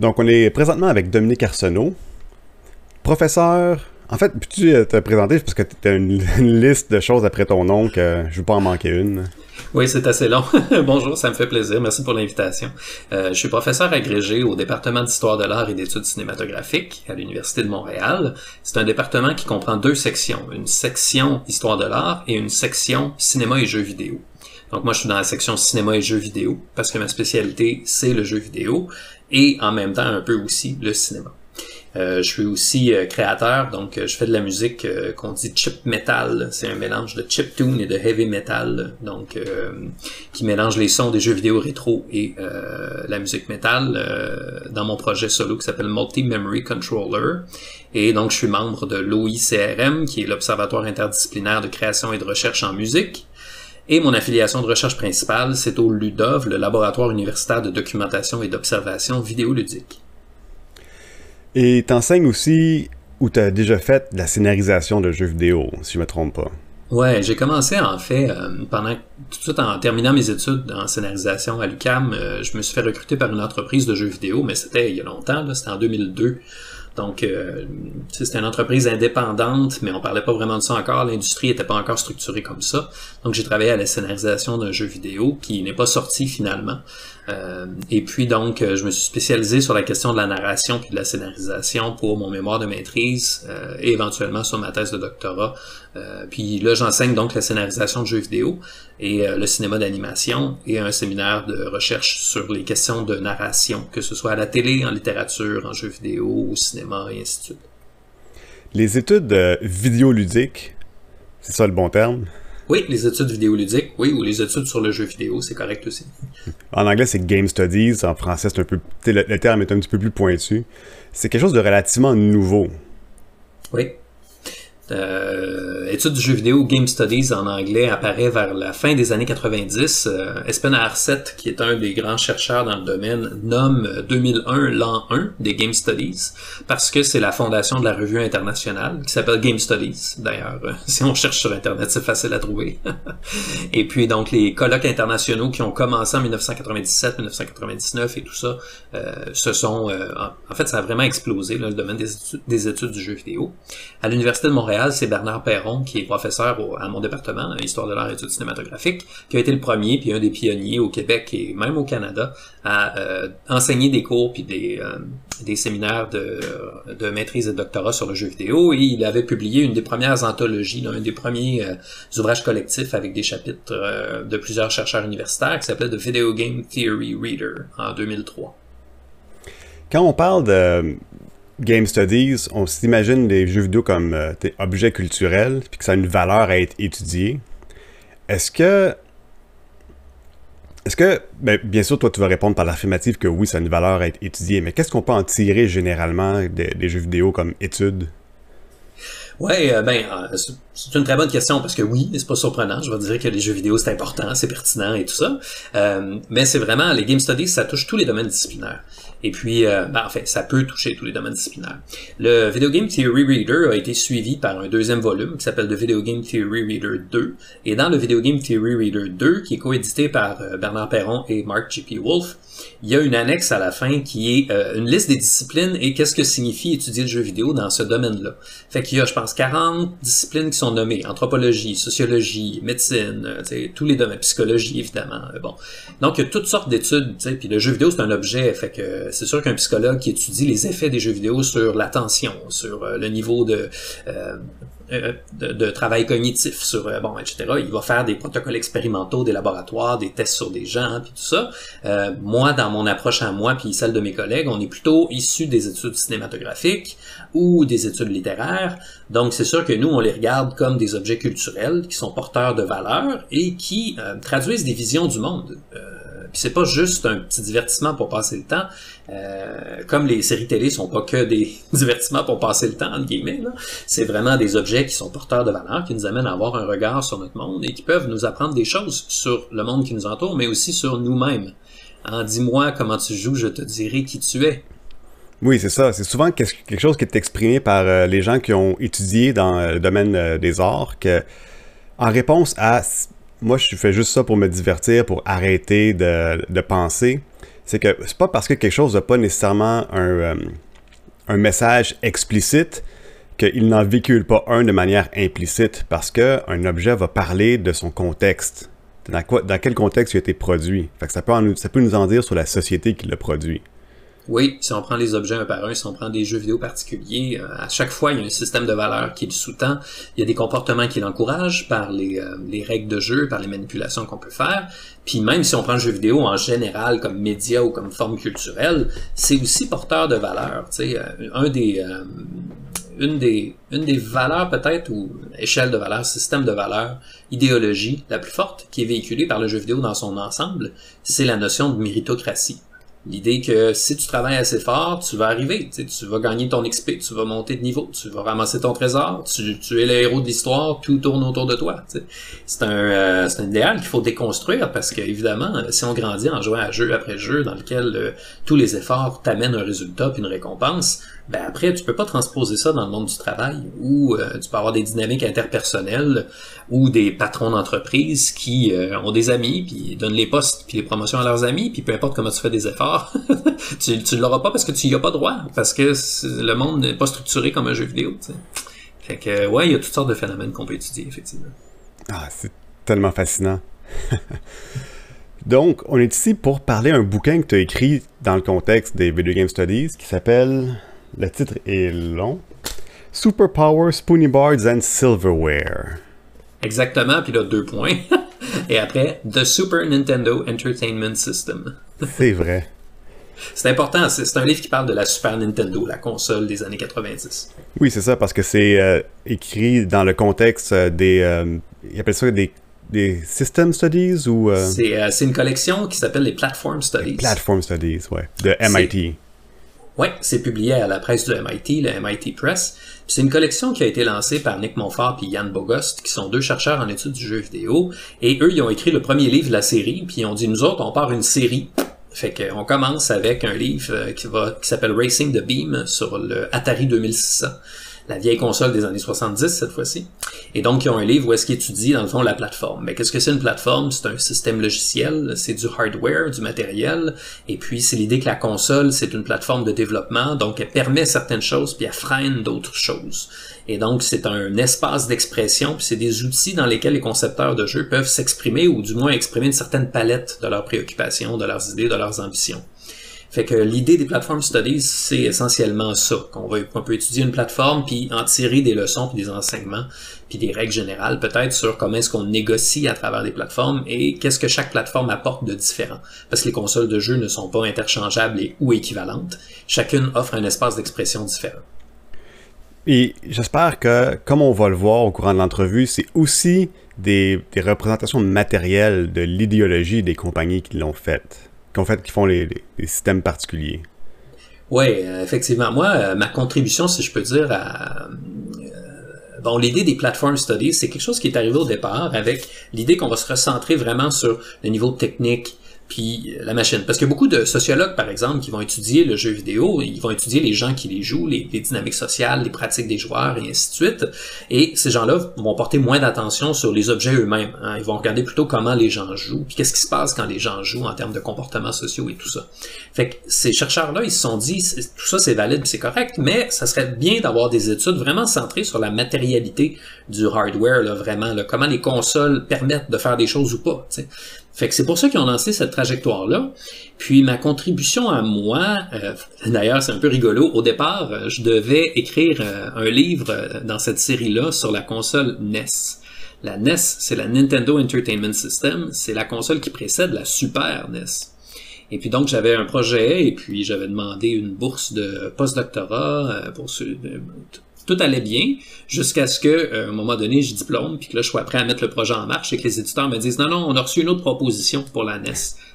Donc, on est présentement avec Dominique Arsenault, professeur. En fait, peux-tu te présenter parce que tu as une liste de choses après ton nom que je ne veux pas en manquer une. Oui, c'est assez long. Bonjour, ça me fait plaisir. Merci pour l'invitation. Je suis professeur agrégé au département d'histoire de l'art et d'études cinématographiques à l'Université de Montréal. C'est un département qui comprend deux sections. Une section histoire de l'art et une section cinéma et jeux vidéo. Donc moi, je suis dans la section cinéma et jeux vidéo parce que ma spécialité, c'est le jeu vidéo et en même temps un peu aussi le cinéma. Je suis aussi créateur, donc je fais de la musique qu'on dit chip metal. C'est un mélange de chiptune et de heavy metal, donc qui mélange les sons des jeux vidéo rétro et la musique metal dans mon projet solo qui s'appelle Multi Memory Controller. Et donc je suis membre de l'OICRM, qui est l'Observatoire interdisciplinaire de création et de recherche en musique. Et mon affiliation de recherche principale, c'est au LUDOV, le Laboratoire universitaire de documentation et d'observation vidéoludique. Et t'enseignes aussi, ou t'as déjà fait de la scénarisation de jeux vidéo, si je me trompe pas. Ouais, j'ai commencé en fait, tout de suite en terminant mes études en scénarisation à l'UQAM, je me suis fait recruter par une entreprise de jeux vidéo, mais c'était il y a longtemps, là, c'était en 2002. Donc, c'était une entreprise indépendante, mais on parlait pas vraiment de ça encore. L'industrie était pas encore structurée comme ça. Donc, j'ai travaillé à la scénarisation d'un jeu vidéo qui n'est pas sorti finalement. Et puis donc, je me suis spécialisé sur la question de la narration puis de la scénarisation pour mon mémoire de maîtrise et éventuellement sur ma thèse de doctorat. Puis là, j'enseigne donc la scénarisation de jeux vidéo et le cinéma d'animation et un séminaire de recherche sur les questions de narration, que ce soit à la télé, en littérature, en jeux vidéo, au cinéma et ainsi de suite. Les études vidéoludiques, c'est ça le bon terme? Oui, les études vidéoludiques, oui, ou les études sur le jeu vidéo, c'est correct aussi. En anglais, c'est Game Studies. En français, c'est un peu, le terme est un petit peu plus pointu. C'est quelque chose de relativement nouveau. Oui. Études du jeu vidéo, Game Studies en anglais, apparaît vers la fin des années 90. Espen Aarseth, qui est un des grands chercheurs dans le domaine, nomme 2001 l'an 1 des Game Studies parce que c'est la fondation de la revue internationale qui s'appelle Game Studies. D'ailleurs, si on cherche sur Internet, c'est facile à trouver. Et puis donc les colloques internationaux qui ont commencé en 1997, 1999 et tout ça, en fait, ça a vraiment explosé là, le domaine des études du jeu vidéo. À l'Université de Montréal, c'est Bernard Perron, qui est professeur à mon département, Histoire de l'art et études cinématographiques, qui a été le premier, puis un des pionniers au Québec et même au Canada, à enseigner des cours puis des séminaires de maîtrise et de doctorat sur le jeu vidéo. Et il avait publié une des premières anthologies, là, un des premiers ouvrages collectifs avec des chapitres de plusieurs chercheurs universitaires qui s'appelait The Video Game Theory Reader en 2003. Quand on parle de Game Studies, on s'imagine les jeux vidéo comme objets culturels, puis que ça a une valeur à être étudié. Est-ce que, ben, bien sûr, toi, tu vas répondre par l'affirmative que oui, ça a une valeur à être étudié, mais qu'est-ce qu'on peut en tirer généralement des jeux vidéo comme études? Ouais, c'est une très bonne question parce que oui, c'est pas surprenant. Je vais dire que les jeux vidéo c'est important, c'est pertinent et tout ça. Mais c'est vraiment les Game Studies, ça touche tous les domaines disciplinaires. Et puis, en fait, ça peut toucher tous les domaines disciplinaires. Le Video Game Theory Reader a été suivi par un deuxième volume qui s'appelle The Video Game Theory Reader 2. Et dans le Video Game Theory Reader 2, qui est coédité par Bernard Perron et Mark J.P. Wolf, il y a une annexe à la fin qui est une liste des disciplines et qu'est-ce que signifie étudier le jeu vidéo dans ce domaine-là. Fait qu'il y a, je pense, 40 disciplines qui sont nommées. Anthropologie, sociologie, médecine, tous les domaines, psychologie, évidemment. Bon. Donc, il y a toutes sortes d'études, puis le jeu vidéo, c'est un objet, fait que c'est sûr qu'un psychologue qui étudie les effets des jeux vidéo sur l'attention, sur le niveau de travail cognitif, sur etc. Il va faire des protocoles expérimentaux, des laboratoires, des tests sur des gens, puis tout ça. Moi, dans mon approche à moi, puis celle de mes collègues, on est plutôt issus des études cinématographiques ou des études littéraires. Donc, c'est sûr que nous, on les regarde comme des objets culturels qui sont porteurs de valeurs et qui traduisent des visions du monde. Puis c'est pas juste un petit divertissement pour passer le temps. Comme les séries télé sont pas que des divertissements pour passer le temps, entre guillemets, là. C'est vraiment des objets qui sont porteurs de valeur, qui nous amènent à avoir un regard sur notre monde et qui peuvent nous apprendre des choses sur le monde qui nous entoure, mais aussi sur nous-mêmes. Dis-moi comment tu joues, je te dirai qui tu es. Oui, c'est ça. C'est souvent quelque chose qui est exprimé par les gens qui ont étudié dans le domaine des arts, que en réponse à « moi, je fais juste ça pour me divertir, pour arrêter de penser », c'est que c'est pas parce que quelque chose n'a pas nécessairement un message explicite qu'il n'en véhicule pas un de manière implicite, parce qu'un objet va parler de son contexte. Dans quel contexte il a été produit. Fait que ça peut nous en dire sur la société qui l'a produit. Oui, si on prend les objets un par un, si on prend des jeux vidéo particuliers, à chaque fois, il y a un système de valeurs qui le sous-tend. Il y a des comportements qui l'encouragent par les règles de jeu, par les manipulations qu'on peut faire. Puis même si on prend le jeu vidéo en général comme média ou comme forme culturelle, c'est aussi porteur de valeurs. Tu sais, une des valeurs peut-être, ou échelle de valeurs, système de valeurs, idéologie la plus forte qui est véhiculée par le jeu vidéo dans son ensemble, c'est la notion de méritocratie. L'idée que si tu travailles assez fort, tu vas arriver, tu vas gagner ton XP, tu vas monter de niveau, tu vas ramasser ton trésor, tu es le héros de l'histoire, tout tourne autour de toi. C'est un idéal qu'il faut déconstruire parce que évidemment, si on grandit en jouant à jeu après jeu dans lequel tous les efforts t'amènent un résultat puis une récompense, ben après tu peux pas transposer ça dans le monde du travail où tu peux avoir des dynamiques interpersonnelles ou des patrons d'entreprise qui ont des amis puis donnent les postes puis les promotions à leurs amis puis peu importe comment tu fais des efforts tu l'auras pas parce que tu y as pas droit parce que le monde n'est pas structuré comme un jeu vidéo, t'sais. Fait que ouais, il y a toutes sortes de phénomènes qu'on peut étudier effectivement. Ah, c'est tellement fascinant. Donc, on est ici pour parler d'un bouquin que tu as écrit dans le contexte des Video Game Studies qui s'appelle, le titre est long, Superpower Spoonie Boards and Silverware. Exactement, puis là 2 points. Et après, The Super Nintendo Entertainment System. C'est vrai. C'est important, c'est un livre qui parle de la Super Nintendo, la console des années 90. Oui, c'est ça, parce que c'est écrit dans le contexte ils appellent ça des System Studies ou... C'est une collection qui s'appelle les Platform Studies. Les Platform Studies, ouais, de MIT. Oui, c'est publié à la presse de MIT, le MIT Press. C'est une collection qui a été lancée par Nick Monfort et Yann Bogost, qui sont 2 chercheurs en études du jeu vidéo. Et eux, ils ont écrit le premier livre de la série, puis ils ont dit, nous autres, on part une série. Fait qu'on commence avec un livre qui s'appelle Racing the Beam sur le Atari 2600. La vieille console des années 70 cette fois-ci. Et donc, ils ont un livre où est-ce qu'ils étudient, dans le fond, la plateforme. Mais qu'est-ce que c'est une plateforme? C'est un système logiciel, c'est du hardware, du matériel, et puis c'est l'idée que la console, c'est une plateforme de développement, donc elle permet certaines choses, puis elle freine d'autres choses. Et donc, c'est un espace d'expression, puis c'est des outils dans lesquels les concepteurs de jeux peuvent s'exprimer, ou du moins exprimer une certaine palette de leurs préoccupations, de leurs idées, de leurs ambitions. Fait que l'idée des Platform Studies, c'est essentiellement ça, qu'on peut étudier une plateforme puis en tirer des leçons puis des enseignements puis des règles générales peut-être sur comment est-ce qu'on négocie à travers des plateformes et qu'est-ce que chaque plateforme apporte de différent. Parce que les consoles de jeux ne sont pas interchangeables ou équivalentes. Chacune offre un espace d'expression différent. Et j'espère que, comme on va le voir au courant de l'entrevue, c'est aussi des représentations matérielles de l'idéologie des compagnies qui l'ont faite. Qui font les systèmes particuliers. Oui, effectivement. Moi, ma contribution, si je peux dire, l'idée des Platform Studies, c'est quelque chose qui est arrivé au départ avec l'idée qu'on va se recentrer vraiment sur le niveau technique puis la machine. Parce qu'il y a beaucoup de sociologues, par exemple, qui vont étudier le jeu vidéo, ils vont étudier les gens qui les jouent, les dynamiques sociales, les pratiques des joueurs, et ainsi de suite. Et ces gens-là vont porter moins d'attention sur les objets eux-mêmes. Hein. Ils vont regarder plutôt comment les gens jouent, puis qu'est-ce qui se passe quand les gens jouent en termes de comportements sociaux et tout ça. Fait que ces chercheurs-là, ils se sont dit, tout ça c'est valide, c'est correct, mais ça serait bien d'avoir des études vraiment centrées sur la matérialité du hardware, là, vraiment, là, comment les consoles permettent de faire des choses ou pas, t'sais. Fait que c'est pour ça qu'ils ont lancé cette trajectoire-là. Puis ma contribution à moi, d'ailleurs c'est un peu rigolo, au départ je devais écrire un livre dans cette série-là sur la console NES. La NES, c'est la Nintendo Entertainment System, c'est la console qui précède la Super NES. Et puis donc j'avais un projet et puis j'avais demandé une bourse de post-doctorat pour tout allait bien, jusqu'à ce que, à un moment donné, je diplôme, puis que là, je sois prêt à mettre le projet en marche, et que les éditeurs me disent, non, on a reçu une autre proposition pour la NES.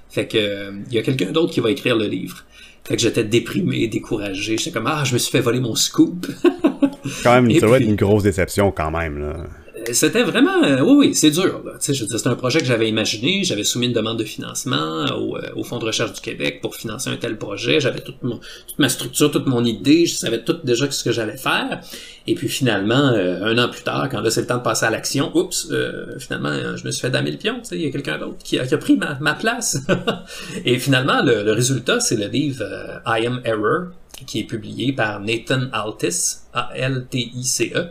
Fait que, il y a quelqu'un d'autre qui va écrire le livre. Fait que j'étais déprimé, découragé. J'étais comme, je me suis fait voler mon scoop. Quand même, ça doit être une grosse déception quand même, là. C'était vraiment, oui, c'est dur. Là. Tu sais, je veux dire, c'est un projet que j'avais imaginé. J'avais soumis une demande de financement au Fonds de recherche du Québec pour financer un tel projet. J'avais toute ma structure, toute mon idée. Je savais tout déjà ce que j'allais faire. Et puis finalement, un an plus tard, quand là c'est le temps de passer à l'action, finalement, je me suis fait damer le pion. Tu sais, il y a quelqu'un d'autre qui a pris ma place. Et finalement, le résultat, c'est le livre I Am Error, qui est publié par Nathan Altis, A-L-T-I-C-E.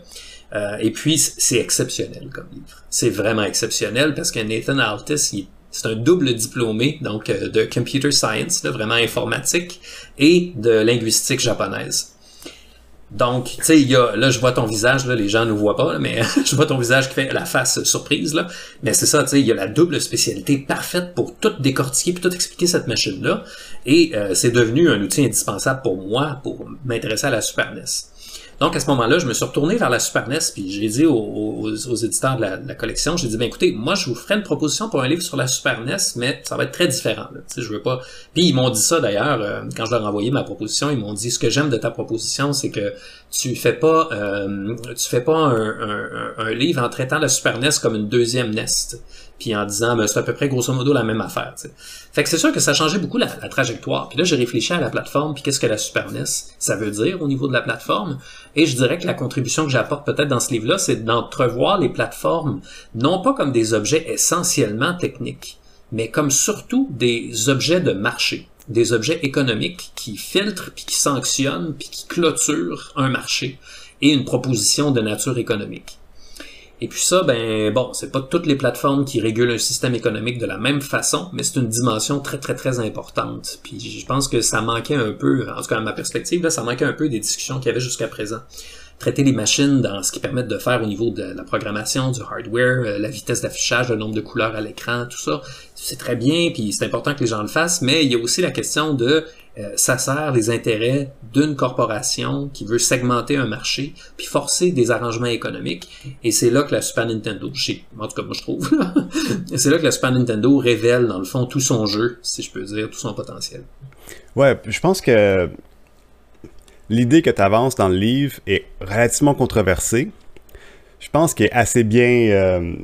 Et puis, c'est exceptionnel comme livre. C'est vraiment exceptionnel parce que Nathan Altis, c'est un double diplômé, donc de computer science, là, vraiment informatique, et de linguistique japonaise. Donc, tu sais, là, je vois ton visage, là, les gens ne voient pas, là, mais je vois ton visage qui fait la face surprise, là. Mais c'est ça, tu sais, il y a la double spécialité parfaite pour tout décortiquer puis tout expliquer cette machine-là. Et c'est devenu un outil indispensable pour moi pour m'intéresser à la Super NES. Donc, à ce moment-là, je me suis retourné vers la Super NES, puis j'ai dit aux éditeurs de la collection, j'ai dit, ben écoutez, moi, je vous ferai une proposition pour un livre sur la Super NES, mais ça va être très différent. Là. Tu sais, je veux pas. Puis ils m'ont dit ça d'ailleurs, quand je leur ai envoyé ma proposition, ils m'ont dit, ce que j'aime de ta proposition, c'est que tu fais pas un livre en traitant la Super NES comme une deuxième NES. Puis en disant, ben, c'est à peu près grosso modo la même affaire. T'sais. Fait que c'est sûr que ça a changé beaucoup la trajectoire. Puis là, j'ai réfléchi à la plateforme, puis qu'est-ce que la Super NES, ça veut dire au niveau de la plateforme. Et je dirais que la contribution que j'apporte peut-être dans ce livre-là, c'est d'entrevoir les plateformes, non pas comme des objets essentiellement techniques, mais comme surtout des objets de marché, des objets économiques qui filtrent, puis qui sanctionnent, puis qui clôturent un marché et une proposition de nature économique. Et puis ça, ben bon, c'est pas toutes les plateformes qui régulent un système économique de la même façon, mais c'est une dimension très très très importante. Puis je pense que ça manquait un peu, en tout cas à ma perspective, là, ça manquait un peu des discussions qu'il y avait jusqu'à présent. Traiter les machines dans ce qu'ils permettent de faire au niveau de la programmation, du hardware, la vitesse d'affichage, le nombre de couleurs à l'écran, tout ça, c'est très bien, puis c'est important que les gens le fassent, mais il y a aussi la question de ça sert les intérêts d'une corporation qui veut segmenter un marché puis forcer des arrangements économiques. Et c'est là que la Super Nintendo, en tout cas moi je trouve, c'est là que la Super Nintendo révèle dans le fond tout son jeu, si je peux dire, tout son potentiel. Ouais, je pense que l'idée que tu avances dans le livre est relativement controversée. Je pense qu'elle est assez bien...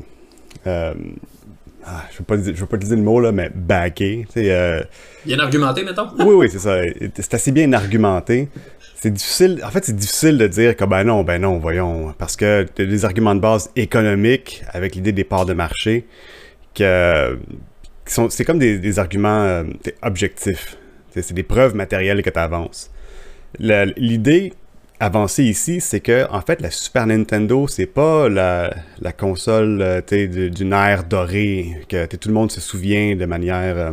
je veux pas dire le mot, là, mais backé. Bien argumenté, mettons? Oui, c'est ça. C'est assez bien argumenté. C'est difficile de dire que ben non, voyons, parce que tu as des arguments de base économiques avec l'idée des parts de marché c'est comme des arguments objectifs. C'est des preuves matérielles que tu avances. L'idée avancée ici, c'est que en fait la Super Nintendo, c'est pas la console d'une ère dorée que tout le monde se souvient de manière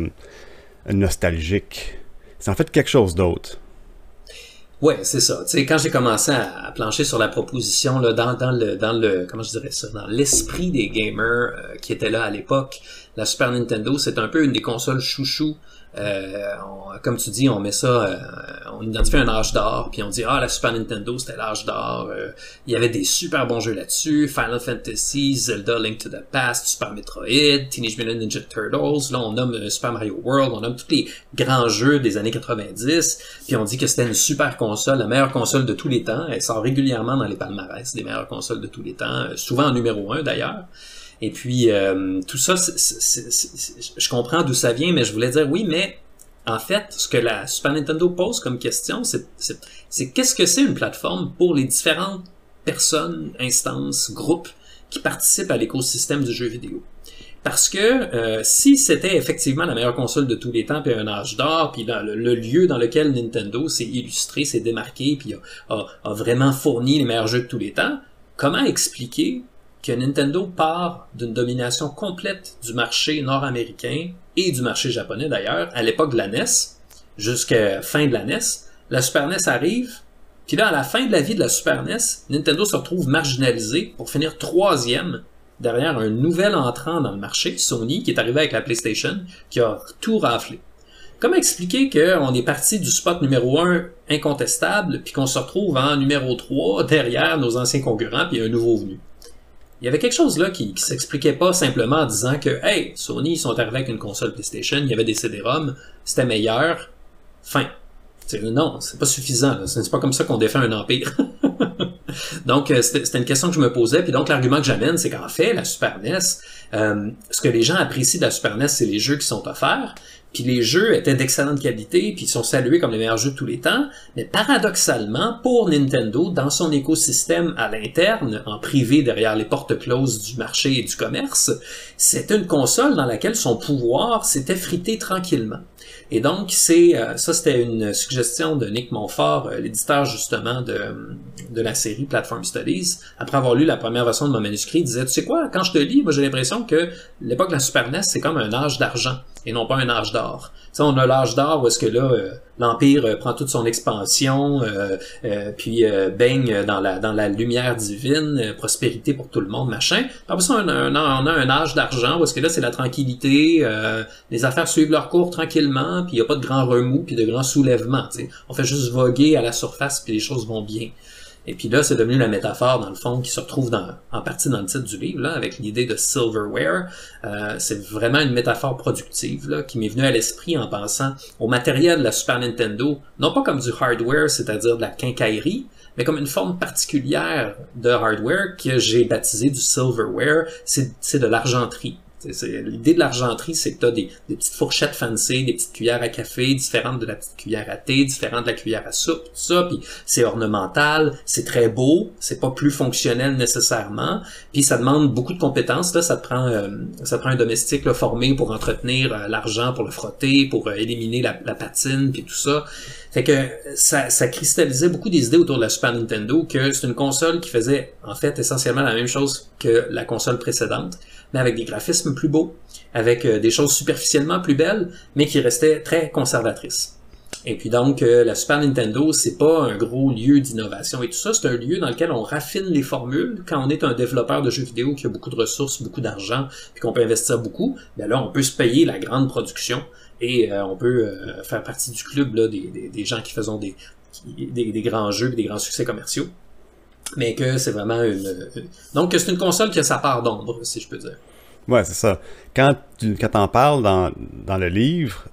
nostalgique. C'est en fait quelque chose d'autre. Ouais, c'est ça. Tu sais, quand j'ai commencé à plancher sur la proposition là, dans le comment je dirais ça, dans l'esprit des gamers qui étaient là à l'époque, la Super Nintendo, c'est un peu une des consoles chouchou. Comme tu dis, on met ça, on identifie un âge d'or, puis on dit la Super Nintendo c'était l'âge d'or. Il y avait des super bons jeux là-dessus, Final Fantasy, Zelda, Link to the Past, Super Metroid, Teenage Mutant Ninja Turtles. Là, on nomme Super Mario World, on nomme tous les grands jeux des années 90, puis on dit que c'était une super console, la meilleure console de tous les temps. Elle sort régulièrement dans les palmarès des meilleures consoles de tous les temps, souvent en numéro 1 d'ailleurs. Et puis, tout ça, je comprends d'où ça vient, mais je voulais dire, oui, mais en fait, ce que la Super Nintendo pose comme question, c'est qu'est-ce que c'est une plateforme pour les différentes personnes, instances, groupes qui participent à l'écosystème du jeu vidéo. Parce que si c'était effectivement la meilleure console de tous les temps, puis un âge d'or, puis le lieu dans lequel Nintendo s'est illustré, s'est démarqué, puis a vraiment fourni les meilleurs jeux de tous les temps, comment expliquer que Nintendo part d'une domination complète du marché nord-américain et du marché japonais d'ailleurs, à l'époque de la NES, jusqu'à fin de la NES, la Super NES arrive, puis là, à la fin de la vie de la Super NES, Nintendo se retrouve marginalisé pour finir 3e derrière un nouvel entrant dans le marché, Sony, qui est arrivé avec la PlayStation, qui a tout raflé. Comment expliquer qu'on est parti du spot numéro 1 incontestable, puis qu'on se retrouve en numéro 3 derrière nos anciens concurrents, puis un nouveau venu? Il y avait quelque chose là qui s'expliquait pas simplement en disant que hey, Sony, ils sont arrivés avec une console PlayStation, il y avait des CD-ROM, c'était meilleur. Fin. Non, c'est pas suffisant. C'est pas comme ça qu'on défait un empire. Donc, c'était une question que je me posais. Puis donc, l'argument que j'amène, c'est qu'en fait, la Super NES, ce que les gens apprécient de la Super NES, c'est les jeux qui sont offerts. Puis les jeux étaient d'excellente qualité, puis ils sont salués comme les meilleurs jeux de tous les temps. Mais paradoxalement, pour Nintendo, dans son écosystème à l'interne, en privé derrière les portes closes du marché et du commerce, c'était une console dans laquelle son pouvoir s'était frité tranquillement. Et donc, ça, c'était une suggestion de Nick Montfort, l'éditeur justement de la série Platform Studies. Après avoir lu la première version de mon manuscrit, il disait, tu sais quoi, quand je te lis, moi j'ai l'impression que l'époque de la Super NES, c'est comme un âge d'argent et non pas un âge d'or. Tu sais, on a l'âge d'or où est-ce que là, l'Empire prend toute son expansion, puis baigne dans la lumière divine, prospérité pour tout le monde, machin. Après ça, on a un âge d'argent où est-ce que là, c'est la tranquillité, les affaires suivent leur cours tranquillement, puis il n'y a pas de grands remous, puis de grands soulèvements. Tu sais. On fait juste voguer à la surface, puis les choses vont bien. Et puis là, c'est devenu la métaphore, dans le fond, qui se retrouve en partie dans le titre du livre, là, avec l'idée de silverware. C'est vraiment une métaphore productive là, qui m'est venue à l'esprit en pensant au matériel de la Super Nintendo, non pas comme du hardware, c'est-à-dire de la quincaillerie, mais comme une forme particulière de hardware que j'ai baptisé du silverware, c'est de l'argenterie. L'idée de l'argenterie, c'est que tu as des petites fourchettes fancy, des petites cuillères à café, différentes de la petite cuillère à thé, différentes de la cuillère à soupe, tout ça, puis c'est ornemental, c'est très beau, c'est pas plus fonctionnel nécessairement, puis ça demande beaucoup de compétences, là, ça te prend un domestique là, formé pour entretenir l'argent, pour le frotter, pour éliminer la patine, puis tout ça. Fait que ça cristallisait beaucoup des idées autour de la Super Nintendo, que c'est une console qui faisait en fait essentiellement la même chose que la console précédente, mais avec des graphismes plus beaux, avec des choses superficiellement plus belles, mais qui restaient très conservatrices. Et puis donc, la Super Nintendo, c'est pas un gros lieu d'innovation et tout ça, c'est un lieu dans lequel on raffine les formules. Quand on est un développeur de jeux vidéo qui a beaucoup de ressources, beaucoup d'argent, puis qu'on peut investir beaucoup, bien là, on peut se payer la grande production et on peut faire partie du club là, des gens qui faisons des grands jeux et des grands succès commerciaux. Mais que c'est vraiment donc c'est une console qui a sa part d'ombre, si je peux dire. Ouais, c'est ça. Quand t'en parles dans le livre,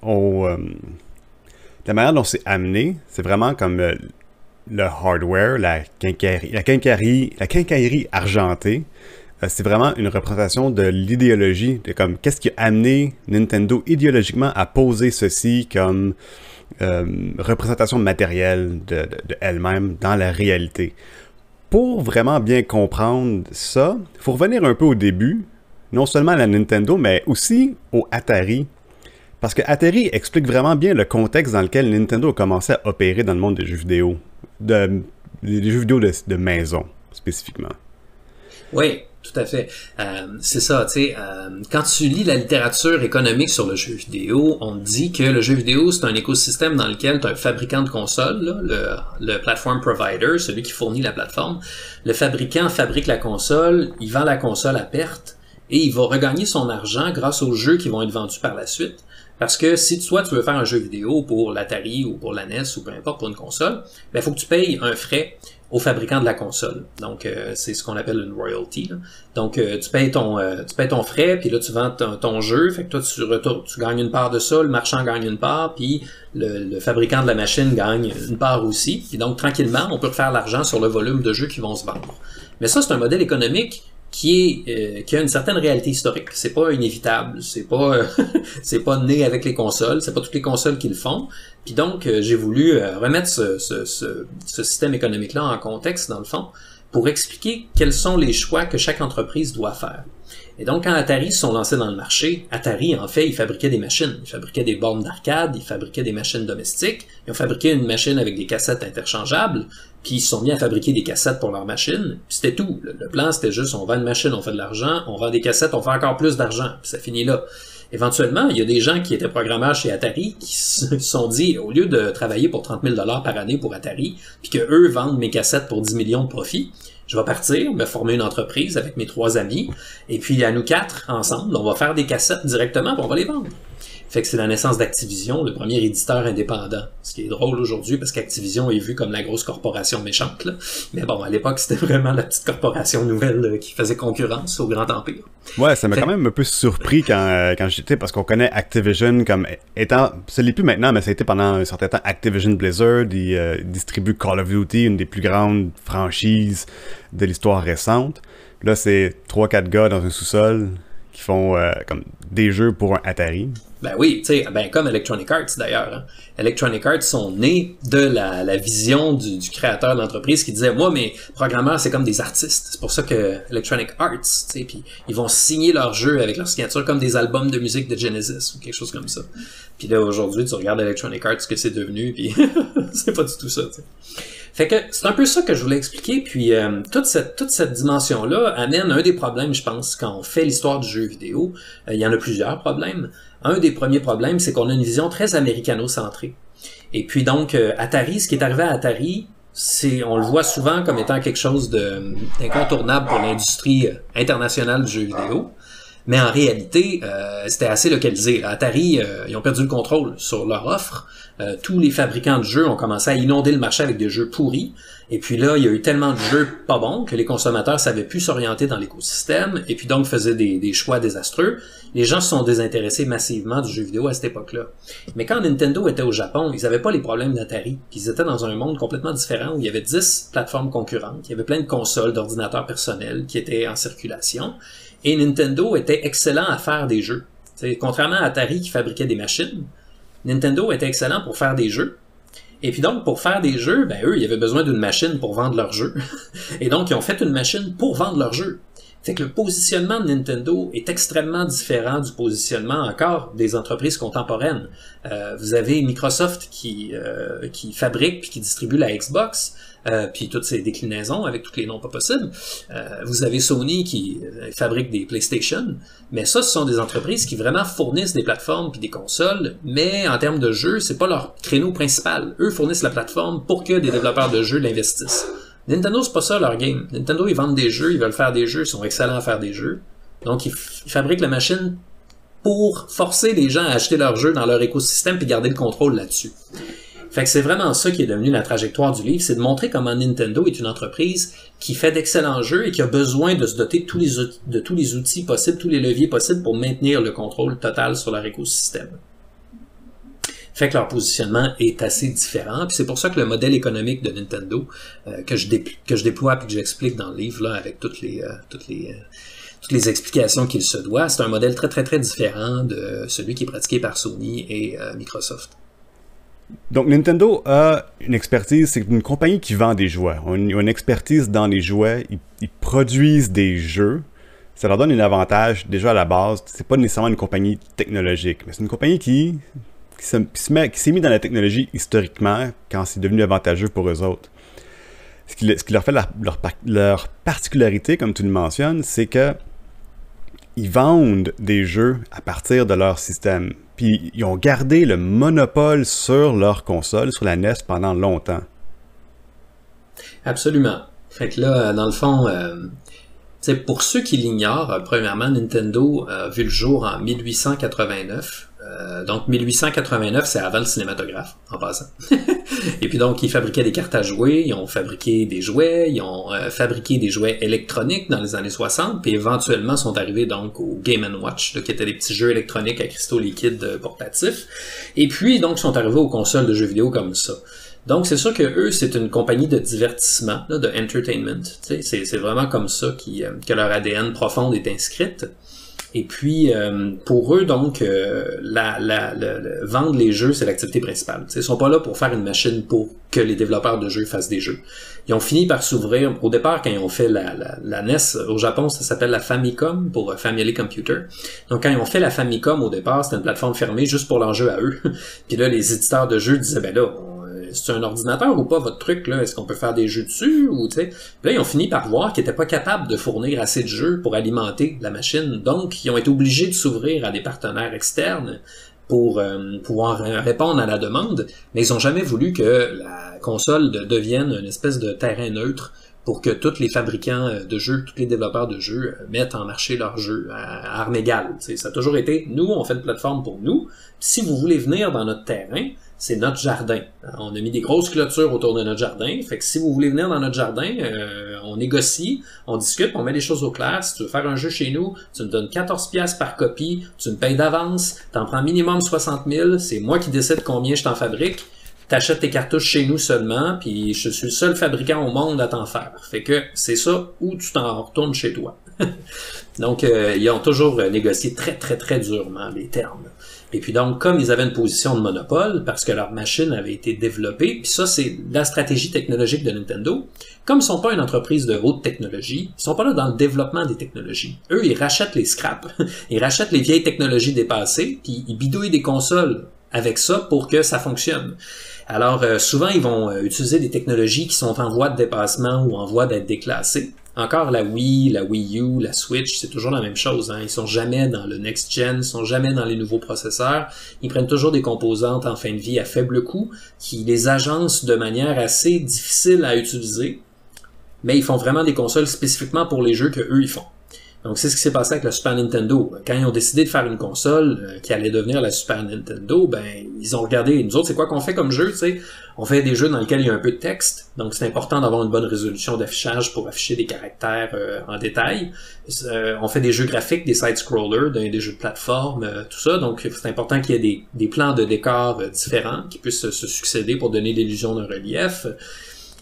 la manière dont c'est amené, c'est vraiment comme le hardware, la quincaillerie argentée. C'est vraiment une représentation de l'idéologie, de comme qu'est-ce qui a amené Nintendo idéologiquement à poser ceci comme représentation matérielle de elle-même dans la réalité. Pour vraiment bien comprendre ça, il faut revenir un peu au début, non seulement à la Nintendo, mais aussi au Atari. Parce que Atari explique vraiment bien le contexte dans lequel Nintendo a commencé à opérer dans le monde des jeux vidéo. Des jeux vidéo de maison, spécifiquement. Oui, tout à fait. C'est ça, tu sais, quand tu lis la littérature économique sur le jeu vidéo, on dit que le jeu vidéo, c'est un écosystème dans lequel tu as un fabricant de console, là, le platform provider, celui qui fournit la plateforme. Le fabricant fabrique la console, il vend la console à perte, et il va regagner son argent grâce aux jeux qui vont être vendus par la suite. Parce que si toi, tu veux faire un jeu vidéo pour l'Atari ou pour la NES ou peu importe pour une console, ben, il faut que tu payes un frais au fabricant de la console. Donc, c'est ce qu'on appelle une royalty. Là. Donc, tu payes ton frais, puis là, tu vends ton jeu. Fait que toi, tu gagnes une part de ça, le marchand gagne une part, puis le fabricant de la machine gagne une part aussi. Et donc, tranquillement, on peut refaire l'argent sur le volume de jeux qui vont se vendre. Mais ça, c'est un modèle économique qui a une certaine réalité historique. C'est pas inévitable, c'est pas né avec les consoles, c'est pas toutes les consoles qui le font. Puis donc, j'ai voulu remettre ce système économique-là en contexte, dans le fond, pour expliquer quels sont les choix que chaque entreprise doit faire. Et donc, quand Atari se sont lancés dans le marché, Atari, en fait, ils fabriquaient des machines. Ils fabriquaient des bornes d'arcade, ils fabriquaient des machines domestiques, ils ont fabriqué une machine avec des cassettes interchangeables, puis ils se sont mis à fabriquer des cassettes pour leurs machines, puis c'était tout. Le plan, c'était juste, on vend une machine, on fait de l'argent, on vend des cassettes, on fait encore plus d'argent, puis ça finit là. Éventuellement, il y a des gens qui étaient programmeurs chez Atari qui se sont dit, au lieu de travailler pour 30 000 $ par année pour Atari, puis que eux vendent mes cassettes pour 10 millions de profit, je vais partir, me former une entreprise avec mes 3 amis, et puis à nous 4, ensemble, on va faire des cassettes directement, puis on va les vendre. Fait que c'est la naissance d'Activision, le premier éditeur indépendant. Ce qui est drôle aujourd'hui parce qu'Activision est vu comme la grosse corporation méchante, là. Mais bon, à l'époque, c'était vraiment la petite corporation nouvelle qui faisait concurrence au grand empire. Ouais, ça m'a quand même un peu surpris quand j'étais, parce qu'on connaît Activision comme étant, ce l'est plus maintenant, mais ça a été pendant un certain temps Activision Blizzard, ils distribuent Call of Duty, une des plus grandes franchises de l'histoire récente. Là, c'est 3-4 gars dans un sous-sol qui font comme des jeux pour un Atari. Ben oui, tu sais, comme Electronic Arts d'ailleurs. Hein. Electronic Arts sont nés de la vision du créateur de l'entreprise qui disait, moi, mes programmeurs, c'est comme des artistes. C'est pour ça que Electronic Arts, tu sais, puis ils vont signer leurs jeux avec leur signature comme des albums de musique de Genesis ou quelque chose comme ça. Puis là, aujourd'hui, tu regardes Electronic Arts, ce que c'est devenu, puis c'est pas du tout ça, tu sais. Fait que c'est un peu ça que je voulais expliquer, puis toute cette dimension-là amène un des problèmes, je pense, quand on fait l'histoire du jeu vidéo. Il y en a plusieurs problèmes. Un des premiers problèmes, c'est qu'on a une vision très américano-centrée. Et puis donc, Atari, ce qui est arrivé à Atari, on le voit souvent comme étant quelque chose d'incontournable pour l'industrie internationale du jeu vidéo. Mais en réalité, c'était assez localisé. Atari, ils ont perdu le contrôle sur leur offre. Tous les fabricants de jeux ont commencé à inonder le marché avec des jeux pourris. Et puis là, il y a eu tellement de jeux pas bons que les consommateurs savaient plus s'orienter dans l'écosystème et puis donc faisaient des choix désastreux. Les gens se sont désintéressés massivement du jeu vidéo à cette époque-là. Mais quand Nintendo était au Japon, ils n'avaient pas les problèmes d'Atari. Ils étaient dans un monde complètement différent où il y avait 10 plateformes concurrentes. Il y avait plein de consoles, d'ordinateurs personnels qui étaient en circulation. Et Nintendo était excellent à faire des jeux. T'sais, contrairement à Atari qui fabriquait des machines, Nintendo était excellent pour faire des jeux. Et puis donc, pour faire des jeux, ben eux, ils avaient besoin d'une machine pour vendre leurs jeux. Et donc, ils ont fait une machine pour vendre leurs jeux. Fait que le positionnement de Nintendo est extrêmement différent du positionnement encore des entreprises contemporaines. Vous avez Microsoft qui fabrique puis qui distribue la Xbox, puis toutes ses déclinaisons avec tous les noms pas possibles. Vous avez Sony qui fabrique des PlayStation, mais ça, ce sont des entreprises qui vraiment fournissent des plateformes puis des consoles, mais en termes de jeux, c'est pas leur créneau principal. Eux fournissent la plateforme pour que des développeurs de jeux l'investissent. Nintendo, c'est pas ça leur game. Nintendo, ils vendent des jeux, ils veulent faire des jeux, ils sont excellents à faire des jeux. Donc, ils fabriquent la machine pour forcer les gens à acheter leurs jeux dans leur écosystème puis garder le contrôle là-dessus. Fait que c'est vraiment ça qui est devenu la trajectoire du livre, c'est de montrer comment Nintendo est une entreprise qui fait d'excellents jeux et qui a besoin de se doter de tous les outils possibles, tous les leviers possibles pour maintenir le contrôle total sur leur écosystème. Fait que leur positionnement est assez différent, puis c'est pour ça que le modèle économique de Nintendo que je déploie puis que j'explique dans le livre là avec toutes les explications qu'il se doit, c'est un modèle très très très différent de celui qui est pratiqué par Sony et Microsoft. Donc Nintendo a une expertise, c'est une compagnie qui vend des jouets. Ils ont une expertise dans les jouets, ils produisent des jeux. Ça leur donne un avantage déjà à la base. C'est pas nécessairement une compagnie technologique, mais c'est une compagnie qui s'est mis dans la technologie historiquement quand c'est devenu avantageux pour eux autres. Ce qui leur fait leur particularité, comme tu le mentionnes, c'est que ils vendent des jeux à partir de leur système. Puis ils ont gardé le monopole sur leur console, sur la NES, pendant longtemps. Absolument. Fait que là, dans le fond, pour ceux qui l'ignorent, premièrement, Nintendo a vu le jour en 1889. Donc 1889, c'est avant le cinématographe, en passant. Et puis donc, ils fabriquaient des cartes à jouer, ils ont fabriqué des jouets, ils ont fabriqué des jouets électroniques dans les années 60, puis éventuellement sont arrivés donc au Game & Watch, là, qui étaient des petits jeux électroniques à cristaux liquides portatifs. Et puis donc, sont arrivés aux consoles de jeux vidéo comme ça. Donc, c'est sûr que eux, c'est une compagnie de divertissement, là, de entertainment. C'est vraiment comme ça que leur ADN profonde est inscrite. Et puis, pour eux, donc, vendre les jeux, c'est l'activité principale. Ils sont pas là pour faire une machine pour que les développeurs de jeux fassent des jeux. Ils ont fini par s'ouvrir. Au départ, quand ils ont fait la NES, au Japon, ça s'appelle la Famicom, pour Family Computer. Donc, quand ils ont fait la Famicom, au départ, c'était une plateforme fermée juste pour leurs jeux à eux. Puis là, les éditeurs de jeux disaient, ben là, c'est un ordinateur ou pas votre truc là? Est-ce qu'on peut faire des jeux dessus ou tu sais? Là ils ont fini par voir qu'ils n'étaient pas capables de fournir assez de jeux pour alimenter la machine, donc ils ont été obligés de s'ouvrir à des partenaires externes pour pouvoir répondre à la demande, mais ils ont jamais voulu que la console devienne une espèce de terrain neutre pour que tous les fabricants de jeux, tous les développeurs de jeux mettent en marché leurs jeux à armes égales. T'sais, ça a toujours été, nous, on fait une plateforme pour nous. Si vous voulez venir dans notre terrain, c'est notre jardin. On a mis des grosses clôtures autour de notre jardin. Fait que si vous voulez venir dans notre jardin, on négocie, on discute, on met les choses au clair. Si tu veux faire un jeu chez nous, tu me donnes 14$ par copie, tu me payes d'avance, t'en prends minimum 60 000, c'est moi qui décide combien je t'en fabrique. T'achètes tes cartouches chez nous seulement, puis je suis le seul fabricant au monde à t'en faire. Fait que c'est ça, ou tu t'en retournes chez toi. Donc, ils ont toujours négocié très, très, très durement les termes. Et puis donc, comme ils avaient une position de monopole, parce que leur machine avait été développée, puis ça, c'est la stratégie technologique de Nintendo, comme ils sont pas une entreprise de haute technologie, ils sont pas là dans le développement des technologies. Eux, ils rachètent les scraps, ils rachètent les vieilles technologies dépassées, puis ils bidouillent des consoles avec ça pour que ça fonctionne. Alors, souvent, ils vont utiliser des technologies qui sont en voie de dépassement ou en voie d'être déclassées. Encore la Wii, la Wii U, la Switch, c'est toujours la même chose. Ils sont jamais dans le next gen, ils sont jamais dans les nouveaux processeurs. Ils prennent toujours des composantes en fin de vie à faible coût, qui les agencent de manière assez difficile à utiliser. Mais ils font vraiment des consoles spécifiquement pour les jeux que eux ils font. Donc c'est ce qui s'est passé avec le Super Nintendo. Quand ils ont décidé de faire une console qui allait devenir la Super Nintendo, ben ils ont regardé, nous autres c'est quoi qu'on fait comme jeu, tu sais? On fait des jeux dans lesquels il y a un peu de texte, donc c'est important d'avoir une bonne résolution d'affichage pour afficher des caractères en détail. On fait des jeux graphiques, des side-scrollers, des jeux de plateforme, tout ça, donc c'est important qu'il y ait des plans de décors différents qui puissent se succéder pour donner l'illusion d'un relief.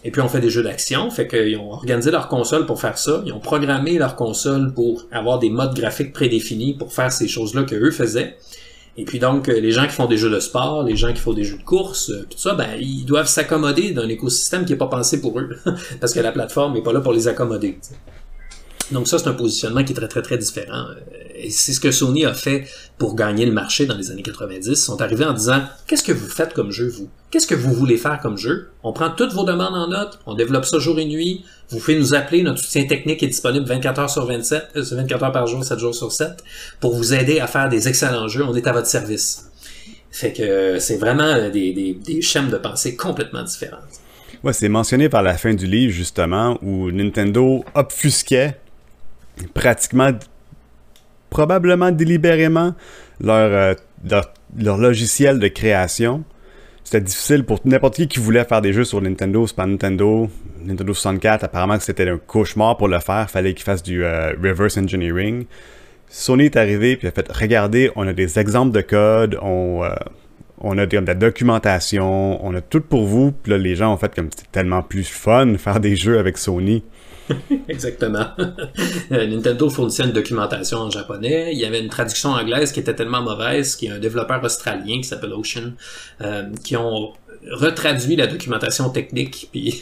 Et puis on fait des jeux d'action, fait qu'ils ont organisé leur console pour faire ça, ils ont programmé leur console pour avoir des modes graphiques prédéfinis pour faire ces choses-là que eux faisaient. Et puis donc les gens qui font des jeux de sport, les gens qui font des jeux de course, tout ça, ben ils doivent s'accommoder d'un écosystème qui est pas pensé pour eux, parce que la plateforme est pas là pour les accommoder. T'sais. Donc ça, c'est un positionnement qui est très, très, très différent. Et c'est ce que Sony a fait pour gagner le marché dans les années 90. Ils sont arrivés en disant, qu'est-ce que vous faites comme jeu, vous? Qu'est-ce que vous voulez faire comme jeu? On prend toutes vos demandes en note, on développe ça jour et nuit, vous pouvez nous appeler, notre soutien technique est disponible 24 heures sur 27, 24 heures par jour, 7 jours sur 7, pour vous aider à faire des excellents jeux, on est à votre service. Fait que c'est vraiment des schèmes de pensée complètement différentes. Ouais, c'est mentionné par la fin du livre, justement, où Nintendo obfusquait pratiquement, probablement délibérément, leur logiciel de création. C'était difficile pour n'importe qui voulait faire des jeux sur Nintendo, Super Nintendo, Nintendo 64. Apparemment que c'était un cauchemar pour le faire. Fallait qu'ils fassent du reverse engineering. Sony est arrivé puis a fait, regardez, on a des exemples de code, on a de la documentation, on a tout pour vous. Puis là, les gens ont fait comme c'était tellement plus fun faire des jeux avec Sony. Exactement. Nintendo fournissait une documentation en japonais. Il y avait une traduction anglaise qui était tellement mauvaise qu'il y a un développeur australien qui s'appelle Ocean qui ont retraduit la documentation technique. Puis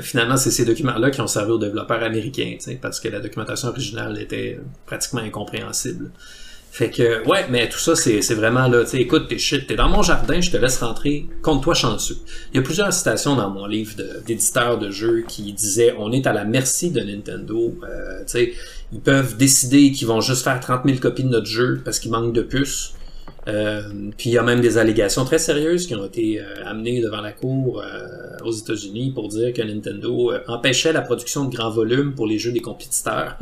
finalement, c'est ces documents-là qui ont servi aux développeurs américains, parce que la documentation originale était pratiquement incompréhensible. Fait que, ouais, mais tout ça, c'est vraiment là, tu sais, écoute, t'es dans mon jardin, je te laisse rentrer, compte-toi chanceux. Il y a plusieurs citations dans mon livre d'éditeurs de jeux qui disaient, on est à la merci de Nintendo, tu sais, ils peuvent décider qu'ils vont juste faire 30 000 copies de notre jeu parce qu'il manque de puces. Puis il y a même des allégations très sérieuses qui ont été amenées devant la cour aux États-Unis pour dire que Nintendo empêchait la production de grands volumes pour les jeux des compétiteurs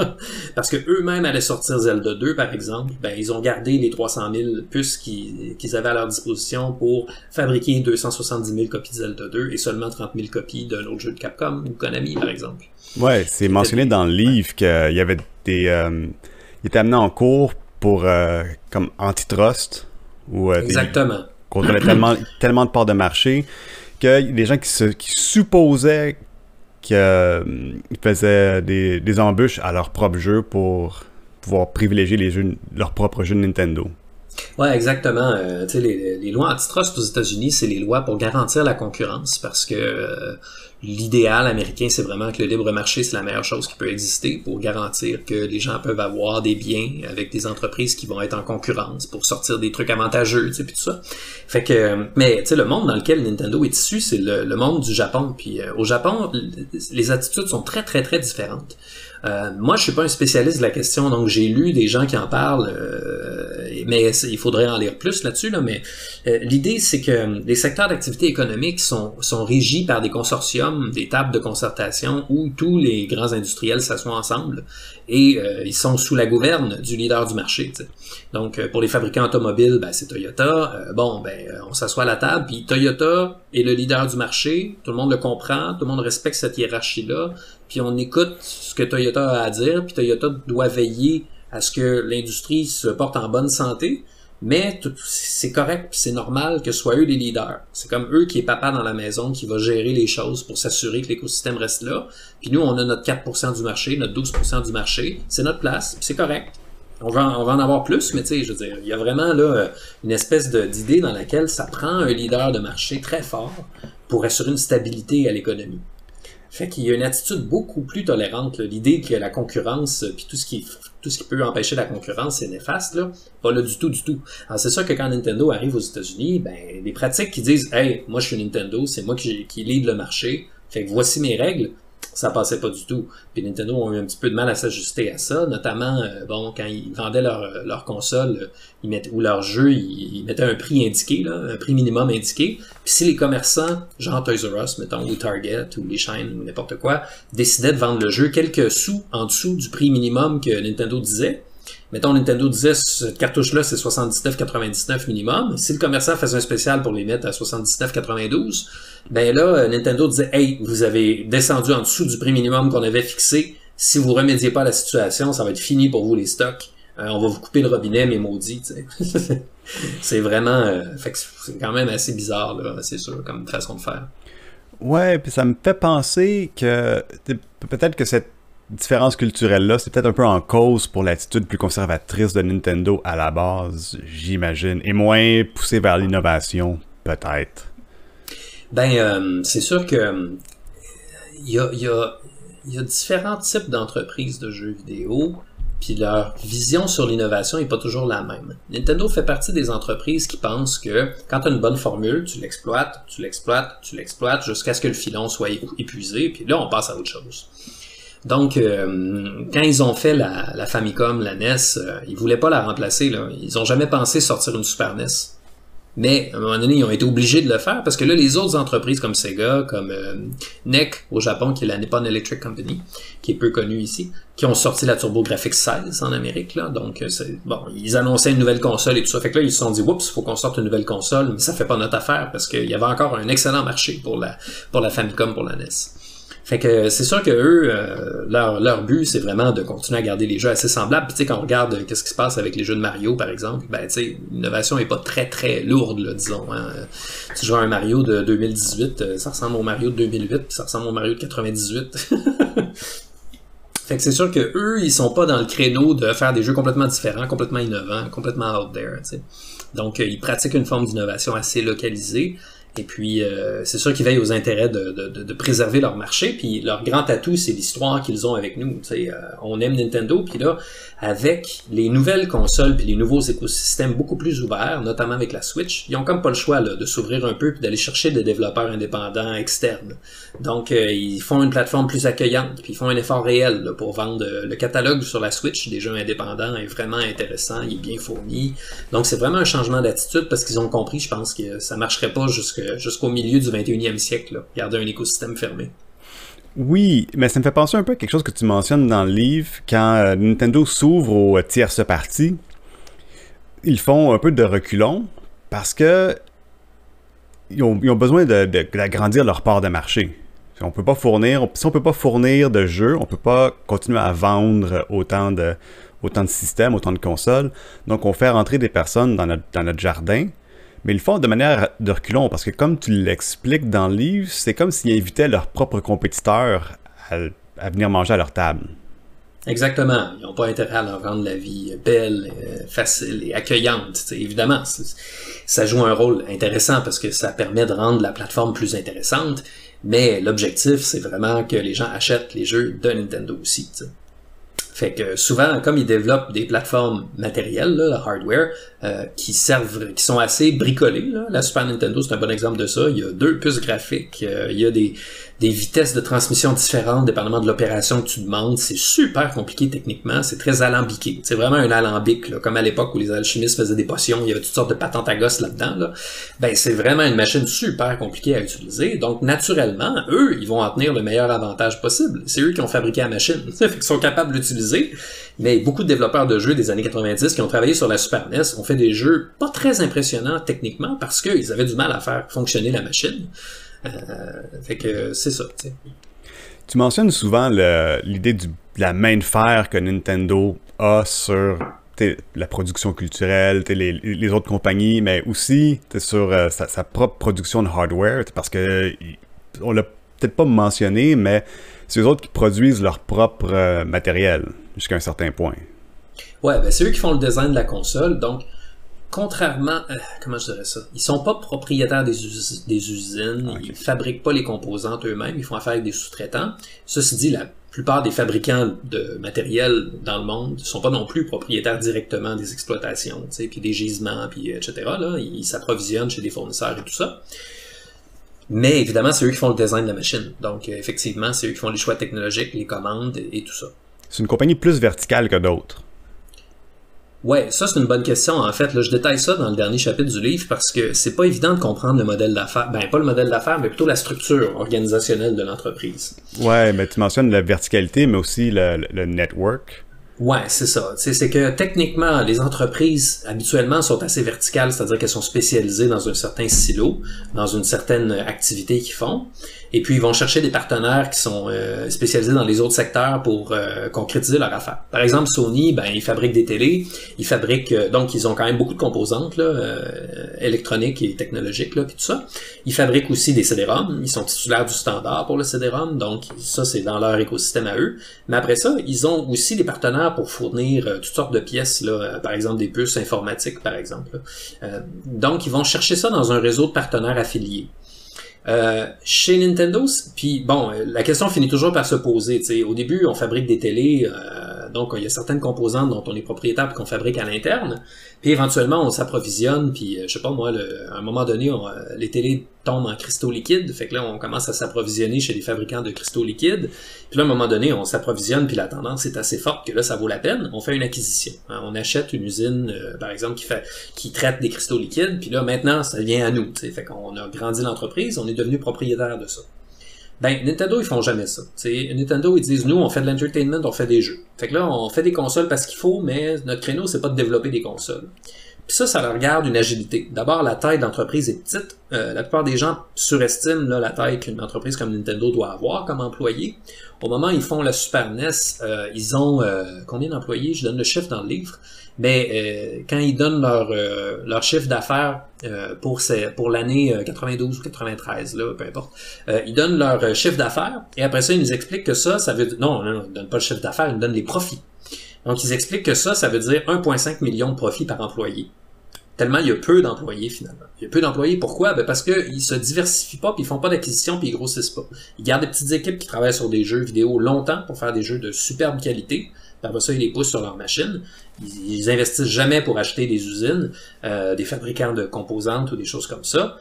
parce que eux-mêmes allaient sortir Zelda 2 par exemple. Ben ils ont gardé les 300 000 puces qu'ils avaient à leur disposition pour fabriquer 270 000 copies de Zelda 2 et seulement 30 000 copies d'un autre jeu de Capcom ou Konami par exemple. Ouais, c'est mentionné dans le livre qu'il y avait des il était amené en cours pour comme antitrust. Exactement. Contrôlait tellement de parts de marché que les gens qui supposaient qu'ils faisaient des embûches à leur propre jeu pour pouvoir privilégier leurs propres jeux de Nintendo. Ouais, exactement. Tu sais, les lois antitrust aux États-Unis, c'est les lois pour garantir la concurrence parce que l'idéal américain, c'est vraiment que le libre marché, c'est la meilleure chose qui peut exister pour garantir que les gens peuvent avoir des biens avec des entreprises qui vont être en concurrence pour sortir des trucs avantageux, tu sais, puis tout ça. Fait que, mais tu sais, le monde dans lequel Nintendo est issu, c'est le monde du Japon. Puis au Japon, les attitudes sont très, très, très différentes. Moi, je suis pas un spécialiste de la question, donc j'ai lu des gens qui en parlent. mais il faudrait en lire plus là-dessus, là, mais l'idée, c'est que les secteurs d'activité économique sont régis par des consortiums, des tables de concertation où tous les grands industriels s'assoient ensemble et ils sont sous la gouverne du leader du marché. T'sais. Donc, pour les fabricants automobiles, ben, c'est Toyota. On s'assoit à la table, puis Toyota est le leader du marché, tout le monde le comprend, tout le monde respecte cette hiérarchie-là, puis on écoute ce que Toyota a à dire, puis Toyota doit veiller à ce que l'industrie se porte en bonne santé, mais c'est correct, c'est normal que ce soit eux les leaders. C'est comme eux qui est papa dans la maison, qui va gérer les choses pour s'assurer que l'écosystème reste là. Puis nous, on a notre 4% du marché, notre 12% du marché, c'est notre place, c'est correct. On va en avoir plus, mais tu sais, je veux dire, il y a vraiment là une espèce d'idée dans laquelle ça prend un leader de marché très fort pour assurer une stabilité à l'économie. Fait qu'il y a une attitude beaucoup plus tolérante. L'idée que la concurrence, puis tout ce qui peut empêcher la concurrence, c'est néfaste, là. Pas là du tout, du tout. Alors c'est sûr que quand Nintendo arrive aux États-Unis, ben, les pratiques qui disent « Hey, moi je suis Nintendo, c'est moi qui lead le marché, fait que voici mes règles », ça passait pas du tout. Puis Nintendo ont eu un petit peu de mal à s'ajuster à ça, notamment quand ils vendaient leur console ou leur jeu, ils mettaient un prix indiqué, là, un prix minimum indiqué. Puis si les commerçants, genre Toys R Us, mettons, ou Target, ou les chaînes, ou n'importe quoi, décidaient de vendre le jeu quelques sous en dessous du prix minimum que Nintendo disait, mettons, Nintendo disait, cette cartouche-là, c'est 79,99 minimum. Si le commerçant faisait un spécial pour les mettre à 79,92, ben là, Nintendo disait, hey, vous avez descendu en dessous du prix minimum qu'on avait fixé. Si vous remédiez pas à la situation, ça va être fini pour vous les stocks. On va vous couper le robinet, mes maudits, tu sais. C'est vraiment, fait que c'est quand même assez bizarre, là, c'est sûr, comme façon de faire. Ouais, puis ça me fait penser que peut-être que cette différence culturelle-là, c'est peut-être un peu en cause pour l'attitude plus conservatrice de Nintendo à la base, j'imagine, et moins poussée vers l'innovation, peut-être. Ben, c'est sûr que il y a différents types d'entreprises de jeux vidéo, puis leur vision sur l'innovation est pas toujours la même. Nintendo fait partie des entreprises qui pensent que quand tu as une bonne formule, tu l'exploites jusqu'à ce que le filon soit épuisé, puis là, on passe à autre chose. Donc, quand ils ont fait la Famicom, la NES, ils voulaient pas la remplacer, là. Ils ont jamais pensé sortir une Super NES. Mais, à un moment donné, ils ont été obligés de le faire parce que là, les autres entreprises comme Sega, comme NEC au Japon, qui est la Nippon Electric Company, qui est peu connue ici, qui ont sorti la TurboGrafx 16 en Amérique, là. Donc, ils annonçaient une nouvelle console et tout ça. Fait que là, ils se sont dit, oups, faut qu'on sorte une nouvelle console, mais ça fait pas notre affaire parce qu'il y avait encore un excellent marché pour la Famicom, pour la NES. Fait que c'est sûr que eux, leur but, c'est vraiment de continuer à garder les jeux assez semblables. Puis tu sais, quand on regarde qu'est-ce qui se passe avec les jeux de Mario, par exemple, ben tu sais, l'innovation est pas très très lourde, là, disons. Hein. Tu joues à un Mario de 2018, ça ressemble au Mario de 2008, puis ça ressemble au Mario de 98. Fait que c'est sûr que eux, ils sont pas dans le créneau de faire des jeux complètement différents, complètement innovants, complètement out there. Tu sais. Donc, ils pratiquent une forme d'innovation assez localisée. Et puis, c'est sûr qu'ils veillent aux intérêts de préserver leur marché. Puis, leur grand atout, c'est l'histoire qu'ils ont avec nous. On aime Nintendo. Puis là, avec les nouvelles consoles puis les nouveaux écosystèmes beaucoup plus ouverts, notamment avec la Switch, ils ont comme pas le choix là, de s'ouvrir un peu puis d'aller chercher des développeurs indépendants externes. Donc, ils font une plateforme plus accueillante. Puis, ils font un effort réel là, pour vendre le catalogue sur la Switch des jeux indépendants est vraiment intéressant. Il est bien fourni. Donc, c'est vraiment un changement d'attitude parce qu'ils ont compris, je pense, que ça marcherait pas jusqu'au milieu du 21e siècle, là, garder un écosystème fermé. Oui, mais ça me fait penser un peu à quelque chose que tu mentionnes dans le livre. Quand Nintendo s'ouvre aux tierces parties, ils font un peu de reculons parce que ils ont besoin d'agrandir leur part de marché. Si on peut pas fournir de jeux, on peut pas continuer à vendre autant de systèmes, autant de consoles. Donc on fait rentrer des personnes dans notre jardin. Mais ils le font de manière de reculons, parce que comme tu l'expliques dans le livre, c'est comme s'ils invitaient leurs propres compétiteurs à venir manger à leur table. Exactement. Ils n'ont pas intérêt à leur rendre la vie belle, facile et accueillante. T'sais, évidemment, ça joue un rôle intéressant parce que ça permet de rendre la plateforme plus intéressante, mais l'objectif, c'est vraiment que les gens achètent les jeux de Nintendo aussi. T'sais. Fait que souvent, comme ils développent des plateformes matérielles, là, le hardware, qui sont assez bricolées, là. La Super Nintendo, c'est un bon exemple de ça. Il y a 2 puces graphiques, il y a des vitesses de transmission différentes, dépendamment de l'opération que tu demandes. C'est super compliqué techniquement, c'est très alambiqué. C'est vraiment un alambic, là, comme à l'époque où les alchimistes faisaient des potions, il y avait toutes sortes de patentes à gosse là-dedans, là. Ben, c'est vraiment une machine super compliquée à utiliser. Donc, naturellement, eux, ils vont en tenir le meilleur avantage possible. C'est eux qui ont fabriqué la machine. Fait qu'ils sont capables de l'utiliser. Mais beaucoup de développeurs de jeux des années 90 qui ont travaillé sur la Super NES ont fait des jeux pas très impressionnants techniquement parce qu'ils avaient du mal à faire fonctionner la machine. Fait que c'est ça, tu sais. Tu mentionnes souvent l'idée de la main de fer que Nintendo a sur la production culturelle, les autres compagnies, mais aussi sur sa propre production de hardware, parce que on l'a peut-être pas mentionné, mais c'est eux autres qui produisent leur propre matériel jusqu'à un certain point. Ouais, ben c'est eux qui font le design de la console, donc contrairement, comment je dirais ça, ils sont pas propriétaires des usines, okay. Ils fabriquent pas les composantes eux-mêmes, ils font affaire avec des sous-traitants. Ceci dit, la plupart des fabricants de matériel dans le monde sont pas non plus propriétaires directement des exploitations, tu sais, puis des gisements, puis etc. Là, ils s'approvisionnent chez des fournisseurs et tout ça. Mais évidemment, c'est eux qui font le design de la machine. Donc, effectivement, c'est eux qui font les choix technologiques, les commandes et tout ça. C'est une compagnie plus verticale que d'autres. Ouais, ça c'est une bonne question. En fait, là, je détaille ça dans le dernier chapitre du livre parce que c'est pas évident de comprendre le modèle d'affaires. Ben, pas le modèle d'affaires, mais plutôt la structure organisationnelle de l'entreprise. Ouais, mais tu mentionnes la verticalité, mais aussi le network. Ouais, c'est ça. C'est que techniquement, les entreprises habituellement sont assez verticales, c'est-à-dire qu'elles sont spécialisées dans un certain silo, dans une certaine activité qu'ils font. Et puis, ils vont chercher des partenaires qui sont spécialisés dans les autres secteurs pour concrétiser leur affaire. Par exemple, Sony, ben, ils fabriquent des télés, ils fabriquent, donc ils ont quand même beaucoup de composantes là, électroniques et technologiques, là, puis tout ça. Ils fabriquent aussi des CD-ROM, ils sont titulaires du standard pour le CD-ROM, donc ça, c'est dans leur écosystème à eux. Mais après ça, ils ont aussi des partenaires pour fournir toutes sortes de pièces, là, par exemple des puces informatiques, par exemple. Donc, ils vont chercher ça dans un réseau de partenaires affiliés. Chez Nintendo, puis bon, la question finit toujours par se poser. T'sais. Au début, on fabrique des télés, donc il y a certaines composantes dont on est propriétaire et qu'on fabrique à l'interne. Puis éventuellement, on s'approvisionne, puis je sais pas moi, à un moment donné, les télés tombent en cristaux liquides. Fait que là, on commence à s'approvisionner chez les fabricants de cristaux liquides. Puis là, à un moment donné, on s'approvisionne, puis la tendance est assez forte que là, ça vaut la peine. On fait une acquisition. Hein. On achète une usine, par exemple, qui traite des cristaux liquides. Puis là, maintenant, ça vient à nous. T'sais. Fait qu'on a grandi l'entreprise, on est devenu propriétaire de ça. Ben, Nintendo, ils font jamais ça. T'sais, Nintendo, ils disent, nous, on fait de l'entertainment, on fait des jeux. Fait que là, on fait des consoles parce qu'il faut, mais notre créneau, c'est pas de développer des consoles. Puis ça leur garde une agilité. D'abord, la taille de l'entreprise est petite. La plupart des gens surestiment là, la taille qu'une entreprise comme Nintendo doit avoir comme employé. Au moment où ils font la Super NES, ils ont combien d'employés? Je donne le chiffre dans le livre. Mais quand ils donnent leur chiffre d'affaires pour l'année 92 ou 93, là, peu importe, ils donnent leur chiffre d'affaires et après ça, ils nous expliquent que ça veut dire... Non, ils donnent pas le chiffre d'affaires, ils nous donnent les profits. Donc, ils expliquent que ça veut dire 1,5 million de profits par employé. Tellement il y a peu d'employés, finalement. Il y a peu d'employés, pourquoi? Ben parce qu'ils se diversifient pas, puis ils font pas d'acquisition, puis ils grossissent pas. Ils gardent des petites équipes qui travaillent sur des jeux vidéo longtemps pour faire des jeux de superbe qualité. Puis après ça, ils les poussent sur leur machine. Ils investissent jamais pour acheter des usines, des fabricants de composantes ou des choses comme ça.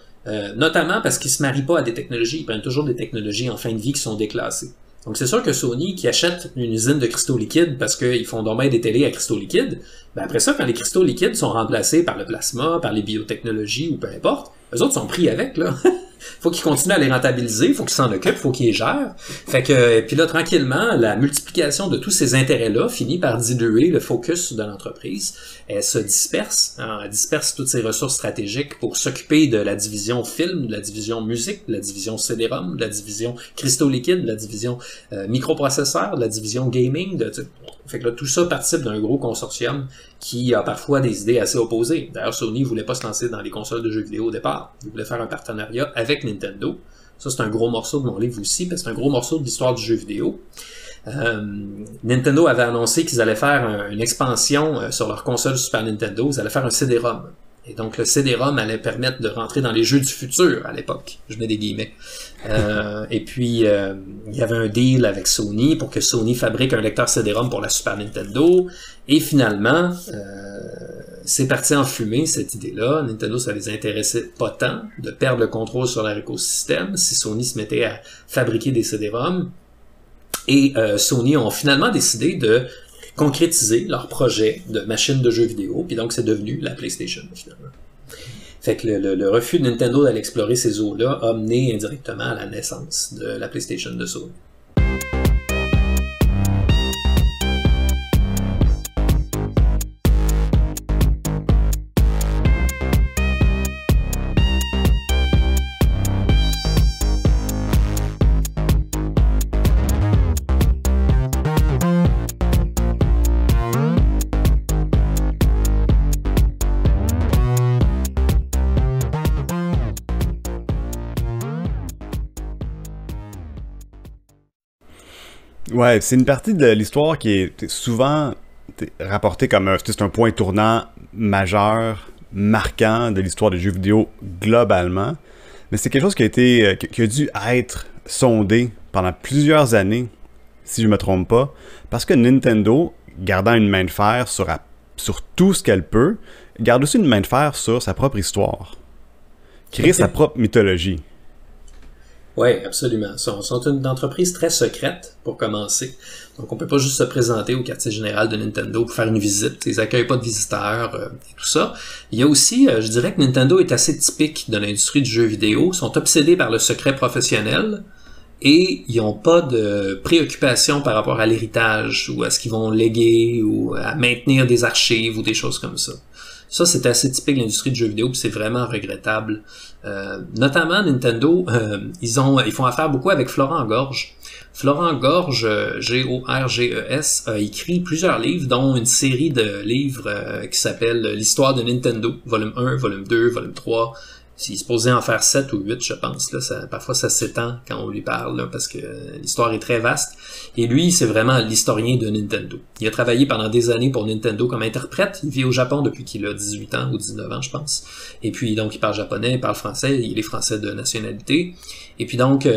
Notamment parce qu'ils se marient pas à des technologies. Ils prennent toujours des technologies en fin de vie qui sont déclassées. Donc c'est sûr que Sony, qui achète une usine de cristaux liquides parce qu'ils font donc bien des télés à cristaux liquides, ben après ça, quand les cristaux liquides sont remplacés par le plasma, par les biotechnologies ou peu importe, eux autres sont pris avec, là. Faut qu'ils continuent à les rentabiliser, faut qu'ils s'en occupent, faut qu'ils les gèrent. Fait que, puis là, tranquillement, la multiplication de tous ces intérêts-là finit par diluer le focus de l'entreprise. Elle se disperse, hein, elle disperse toutes ses ressources stratégiques pour s'occuper de la division film, de la division musique, de la division CD-ROM, de la division cristaux liquides, de la division microprocesseurs, de la division gaming. Fait que là, tout ça participe d'un gros consortium qui a parfois des idées assez opposées. D'ailleurs, Sony voulait pas se lancer dans les consoles de jeux vidéo au départ. Il voulait faire un partenariat avec Nintendo. Ça, c'est un gros morceau de mon livre aussi, parce que c'est un gros morceau de l'histoire du jeu vidéo. Nintendo avait annoncé qu'ils allaient faire une expansion sur leur console Super Nintendo. Ils allaient faire un CD-ROM. Et donc, le CD-ROM allait permettre de rentrer dans les jeux du futur à l'époque. Je mets des guillemets. Et puis, il y avait un deal avec Sony pour que Sony fabrique un lecteur CD-ROM pour la Super Nintendo. Et finalement, c'est parti en fumée, cette idée-là. Nintendo, ça les intéressait pas tant de perdre le contrôle sur leur écosystème si Sony se mettait à fabriquer des CD-ROM. Et Sony ont finalement décidé de concrétiser leur projet de machine de jeux vidéo, puis donc c'est devenu la PlayStation finalement. Fait que le refus de Nintendo d'aller explorer ces eaux-là a mené indirectement à la naissance de la PlayStation de Sony. Ouais, c'est une partie de l'histoire qui est souvent rapportée comme c'est un point tournant majeur, marquant de l'histoire des jeux vidéo globalement. Mais c'est quelque chose qui a dû être sondé pendant plusieurs années, si je me trompe pas, parce que Nintendo, gardant une main de fer sur tout ce qu'elle peut, garde aussi une main de fer sur sa propre histoire, créer sa propre mythologie. Oui, absolument. Ils sont une entreprise très secrète, pour commencer. Donc, on peut pas juste se présenter au quartier général de Nintendo pour faire une visite. Ils accueillent pas de visiteurs et tout ça. Il y a aussi, je dirais que Nintendo est assez typique de l'industrie du jeu vidéo. Ils sont obsédés par le secret professionnel et ils n'ont pas de préoccupation par rapport à l'héritage ou à ce qu'ils vont léguer ou à maintenir des archives ou des choses comme ça. Ça, c'est assez typique de l'industrie du jeu vidéo, puis c'est vraiment regrettable. Notamment, Nintendo, ils font affaire beaucoup avec Florent Gorge. Florent Gorge, Gorges, a écrit plusieurs livres, dont une série de livres qui s'appelle L'histoire de Nintendo, volume 1, volume 2, volume 3. S'il se posait en faire 7 ou 8, je pense, là, parfois ça s'étend quand on lui parle, là, parce que l'histoire est très vaste. Et lui, c'est vraiment l'historien de Nintendo. Il a travaillé pendant des années pour Nintendo comme interprète. Il vit au Japon depuis qu'il a 18 ans ou 19 ans, je pense. Et puis, donc, il parle japonais, il parle français, il est français de nationalité. Et puis donc,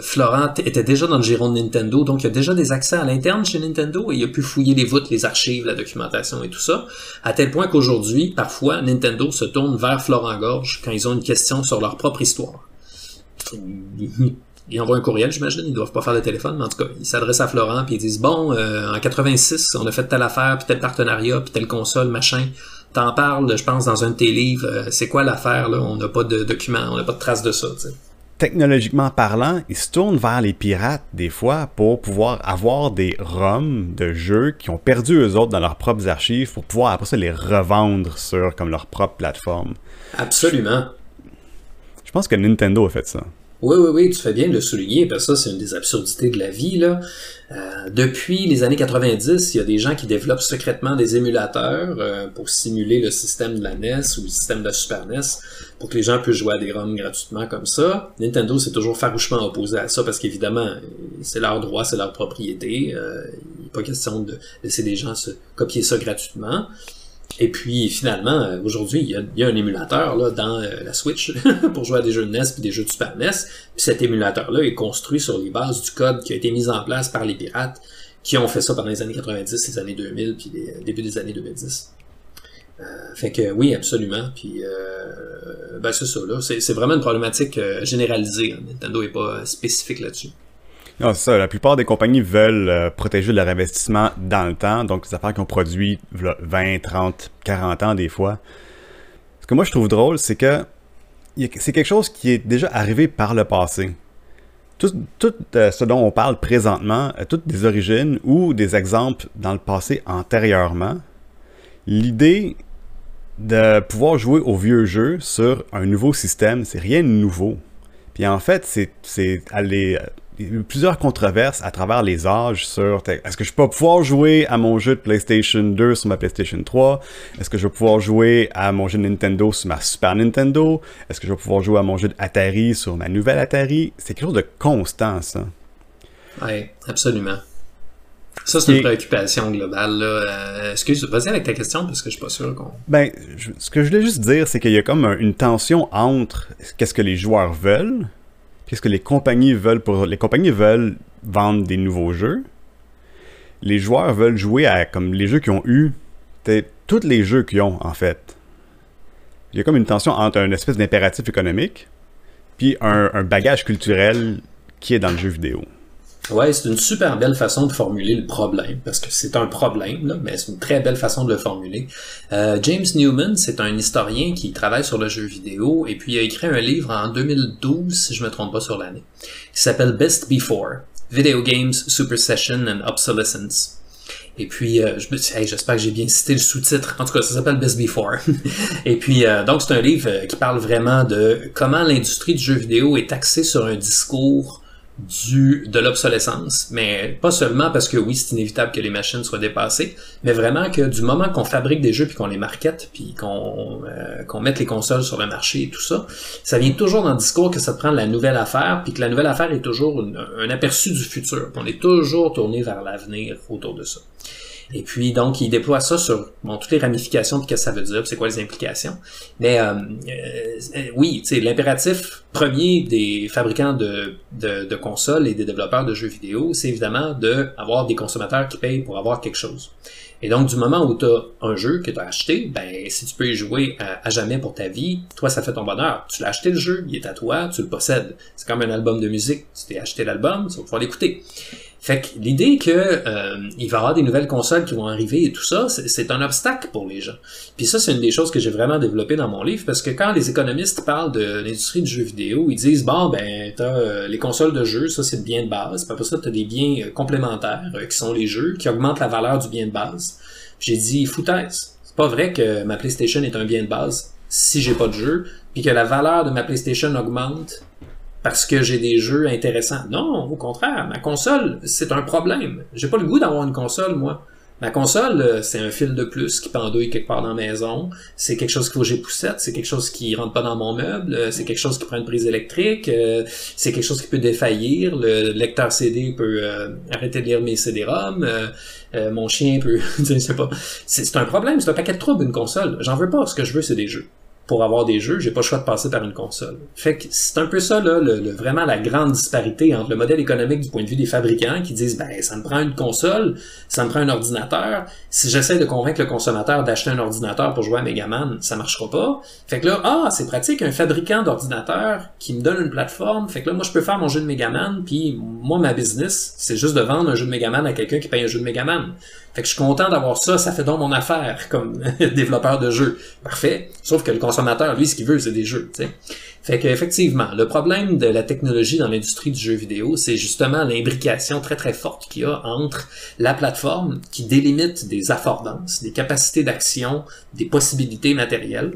Florent était déjà dans le giron de Nintendo, donc il a déjà des accès à l'interne chez Nintendo et il a pu fouiller les voûtes, les archives, la documentation et tout ça, à tel point qu'aujourd'hui, parfois, Nintendo se tourne vers Florent Gorge quand ils ont une question sur leur propre histoire. Ils envoient un courriel, j'imagine, ils doivent pas faire de téléphone, mais en tout cas, ils s'adressent à Florent puis ils disent « Bon, en 86, on a fait telle affaire, puis tel partenariat, puis telle console, machin. T'en parles, je pense, dans un de tes livres. C'est quoi l'affaire, là? On n'a pas de documents, on n'a pas de traces de ça, tu sais. » Technologiquement parlant, ils se tournent vers les pirates des fois pour pouvoir avoir des ROM de jeux qui ont perdu eux autres dans leurs propres archives pour pouvoir après ça les revendre sur comme leur propre plateforme. Absolument. Je pense que Nintendo a fait ça. Oui, tu fais bien de le souligner, parce que ça, c'est une des absurdités de la vie, là. Depuis les années 90, il y a des gens qui développent secrètement des émulateurs pour simuler le système de la NES ou le système de la Super NES pour que les gens puissent jouer à des ROM gratuitement comme ça. Nintendo s'est toujours farouchement opposé à ça parce qu'évidemment, c'est leur droit, c'est leur propriété. Il n'est pas question de laisser des gens se copier ça gratuitement. Et puis finalement, aujourd'hui, il y a un émulateur là dans la Switch pour jouer à des jeux de NES et des jeux de Super NES. Puis cet émulateur-là est construit sur les bases du code qui a été mis en place par les pirates qui ont fait ça pendant les années 90, les années 2000, puis les début des années 2010. Fait que oui, absolument. Puis ben c'est ça là, c'est vraiment une problématique généralisée. Hein. Nintendo est pas spécifique là-dessus. Non, c'est ça. La plupart des compagnies veulent protéger leur investissement dans le temps. Donc, les affaires qui ont produit 20, 30, 40 ans des fois. Ce que moi, je trouve drôle, c'est que c'est quelque chose qui est déjà arrivé par le passé. Tout ce dont on parle présentement, toutes des origines ou des exemples dans le passé antérieurement, l'idée de pouvoir jouer aux vieux jeux sur un nouveau système, c'est rien de nouveau. Puis en fait, c'est aller... Il y a eu plusieurs controverses à travers les âges sur est-ce que je peux pouvoir jouer à mon jeu de PlayStation 2 sur ma PlayStation 3? Est-ce que je vais pouvoir jouer à mon jeu de Nintendo sur ma Super Nintendo? Est-ce que je vais pouvoir jouer à mon jeu d'Atari sur ma nouvelle Atari? C'est quelque chose de constant, ça. Oui, absolument. Ça, c'est une préoccupation globale, là. Excuse, vas-y avec ta question, parce que je suis pas sûr qu'on... Ben, ce que je voulais juste dire, c'est qu'il y a comme une tension entre qu'est-ce que les joueurs veulent, qu'est-ce que les compagnies veulent Les compagnies veulent vendre des nouveaux jeux. Les joueurs veulent jouer à comme les jeux qu'ils ont eu, tous les jeux qu'ils ont, en fait. Il y a comme une tension entre une espèce d'impératif économique puis un bagage culturel qui est dans le jeu vidéo. Ouais, c'est une super belle façon de formuler le problème, parce que c'est un problème, là, mais c'est une très belle façon de le formuler. James Newman, c'est un historien qui travaille sur le jeu vidéo, et puis il a écrit un livre en 2012, si je me trompe pas sur l'année, qui s'appelle Best Before, Video Games, Supersession and Obsolescence. Et puis, j'espère que j'ai bien cité le sous-titre. En tout cas, ça s'appelle Best Before. Et puis, donc, c'est un livre qui parle vraiment de comment l'industrie du jeu vidéo est axée sur un discours de l'obsolescence, mais pas seulement parce que oui, c'est inévitable que les machines soient dépassées, mais vraiment que du moment qu'on fabrique des jeux puis qu'on les markete puis qu'on mette les consoles sur le marché et tout ça, ça vient toujours dans le discours que ça te prend la nouvelle affaire puis que la nouvelle affaire est toujours un aperçu du futur. On est toujours tourné vers l'avenir autour de ça. Et puis, donc, il déploie ça sur toutes les ramifications de ce que ça veut dire, c'est quoi les implications. Mais oui, tu sais, l'impératif premier des fabricants de consoles et des développeurs de jeux vidéo, c'est évidemment d'avoir des consommateurs qui payent pour avoir quelque chose. Et donc, du moment où tu as un jeu que tu as acheté, ben si tu peux y jouer à jamais pour ta vie, toi, ça fait ton bonheur. Tu l'as acheté le jeu, il est à toi, tu le possèdes. C'est comme un album de musique, tu t'es acheté l'album, tu vas pouvoir l'écouter. Fait que l'idée que il va y avoir des nouvelles consoles qui vont arriver et tout ça, c'est un obstacle pour les gens. Puis ça, c'est une des choses que j'ai vraiment développé dans mon livre, parce que quand les économistes parlent de l'industrie du jeu vidéo, ils disent bon ben t'as les consoles de jeu, ça c'est le bien de base, puis après ça t'as des biens complémentaires qui sont les jeux, qui augmentent la valeur du bien de base. J'ai dit foutaise, c'est pas vrai que ma PlayStation est un bien de base si j'ai pas de jeu, puis que la valeur de ma PlayStation augmente parce que j'ai des jeux intéressants. Non, au contraire, ma console, c'est un problème. J'ai pas le goût d'avoir une console, moi. Ma console, c'est un fil de plus qui pendouille quelque part dans la maison. C'est quelque chose qu'il faut que j'époussette. C'est quelque chose qui rentre pas dans mon meuble. C'est quelque chose qui prend une prise électrique. C'est quelque chose qui peut défaillir. Le lecteur CD peut arrêter de lire mes CD-ROM. Mon chien peut... je sais pas. C'est un problème. C'est un paquet de troubles, une console. J'en veux pas. Ce que je veux, c'est des jeux. Pour avoir des jeux, j'ai pas le choix de passer par une console. Fait que c'est un peu ça, là, vraiment la grande disparité entre le modèle économique du point de vue des fabricants qui disent, ben, ça me prend une console, ça me prend un ordinateur. Si j'essaie de convaincre le consommateur d'acheter un ordinateur pour jouer à Megaman, ça marchera pas. Fait que là, c'est pratique, un fabricant d'ordinateur qui me donne une plateforme. Fait que là, moi, je peux faire mon jeu de Megaman, puis moi, ma business, c'est juste de vendre un jeu de Megaman à quelqu'un qui paye un jeu de Megaman. Fait que je suis content d'avoir ça, ça fait donc mon affaire comme développeur de jeux. Parfait. Sauf que le consommateur, lui, ce qu'il veut, c'est des jeux, tu sais. Fait que effectivement, le problème de la technologie dans l'industrie du jeu vidéo, c'est justement l'imbrication très très forte qu'il y a entre la plateforme qui délimite des affordances, des capacités d'action, des possibilités matérielles.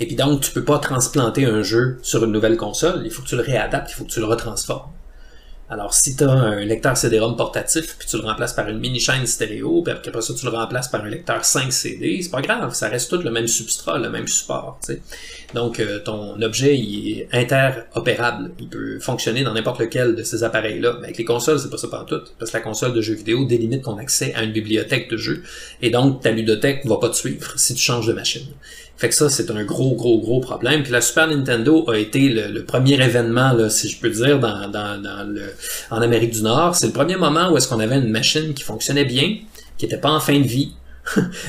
Et puis donc, tu peux pas transplanter un jeu sur une nouvelle console, il faut que tu le réadaptes, il faut que tu le retransformes. Alors, si tu as un lecteur CD-ROM portatif, puis tu le remplaces par une mini-chaîne stéréo, puis après ça, tu le remplaces par un lecteur 5 CD, c'est pas grave, ça reste tout le même substrat, le même support, tu sais. Donc, ton objet, il est interopérable, il peut fonctionner dans n'importe lequel de ces appareils-là. Mais avec les consoles, c'est pas ça pantoute, parce que la console de jeux vidéo délimite ton accès à une bibliothèque de jeux, et donc ta ludothèque va pas te suivre si tu changes de machine. Fait que ça, c'est un gros problème. Puis la Super Nintendo a été le premier événement, là, si je peux dire, en Amérique du Nord. C'est le premier moment où est-ce qu'on avait une machine qui fonctionnait bien, qui était pas en fin de vie.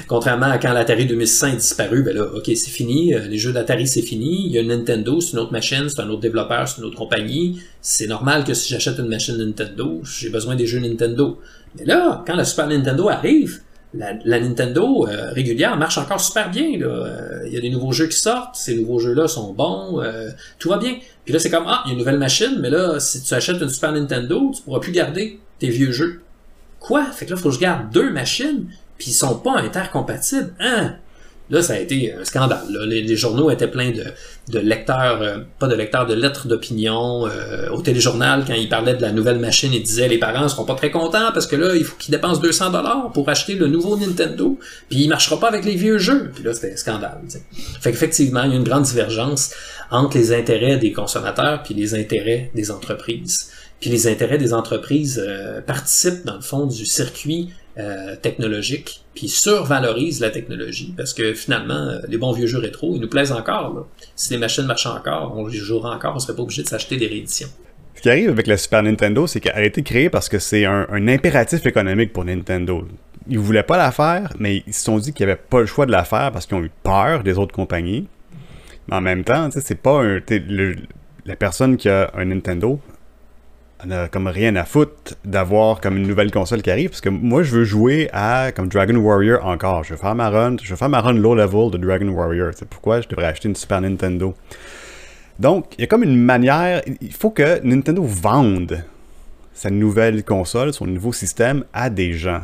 Contrairement à quand l'Atari 2600 est disparu, ben là, ok, c'est fini, les jeux d'Atari c'est fini, il y a une Nintendo, c'est une autre machine, c'est un autre développeur, c'est une autre compagnie. C'est normal que si j'achète une machine Nintendo, j'ai besoin des jeux Nintendo. Mais là, quand la Super Nintendo arrive, la Nintendo régulière marche encore super bien. Il y a des nouveaux jeux qui sortent, ces nouveaux jeux-là sont bons, tout va bien. Puis là, c'est comme, il y a une nouvelle machine, mais là, si tu achètes une Super Nintendo, tu pourras plus garder tes vieux jeux. Quoi? Fait que là, il faut que je garde deux machines, puis ils sont pas intercompatibles. Hein? Là, ça a été un scandale. Là. Les journaux étaient pleins de lecteurs, pas de lecteurs, de lettres d'opinion. Au téléjournal, quand ils parlaient de la nouvelle machine, ils disaient les parents seront pas très contents parce que là, il faut qu'ils dépensent 200$ pour acheter le nouveau Nintendo, puis il marchera pas avec les vieux jeux. Puis là, c'était un scandale. T'sais. Fait qu'effectivement, il y a une grande divergence entre les intérêts des consommateurs puis les intérêts des entreprises. puis les intérêts des entreprises participent dans le fond du circuit technologique, puis survalorisent la technologie, parce que finalement, les bons vieux jeux rétro, ils nous plaisent encore. Là. Si les machines marchaient encore, on les jouerait encore, on serait pas obligé de s'acheter des rééditions. Ce qui arrive avec la Super Nintendo, c'est qu'elle a été créée parce que c'est un impératif économique pour Nintendo. Ils voulaient pas la faire, mais ils se sont dit qu'ils n'avaient pas le choix de la faire parce qu'ils ont eu peur des autres compagnies. Mais en même temps, c'est pas la personne qui a un Nintendo n'a comme rien à foutre d'avoir comme une nouvelle console qui arrive, parce que moi je veux jouer à comme Dragon Warrior encore. Je veux faire ma run low level de Dragon Warrior. C'est pourquoi je devrais acheter une Super Nintendo. Donc, il y a comme une manière, il faut que Nintendo vende sa nouvelle console, son nouveau système à des gens.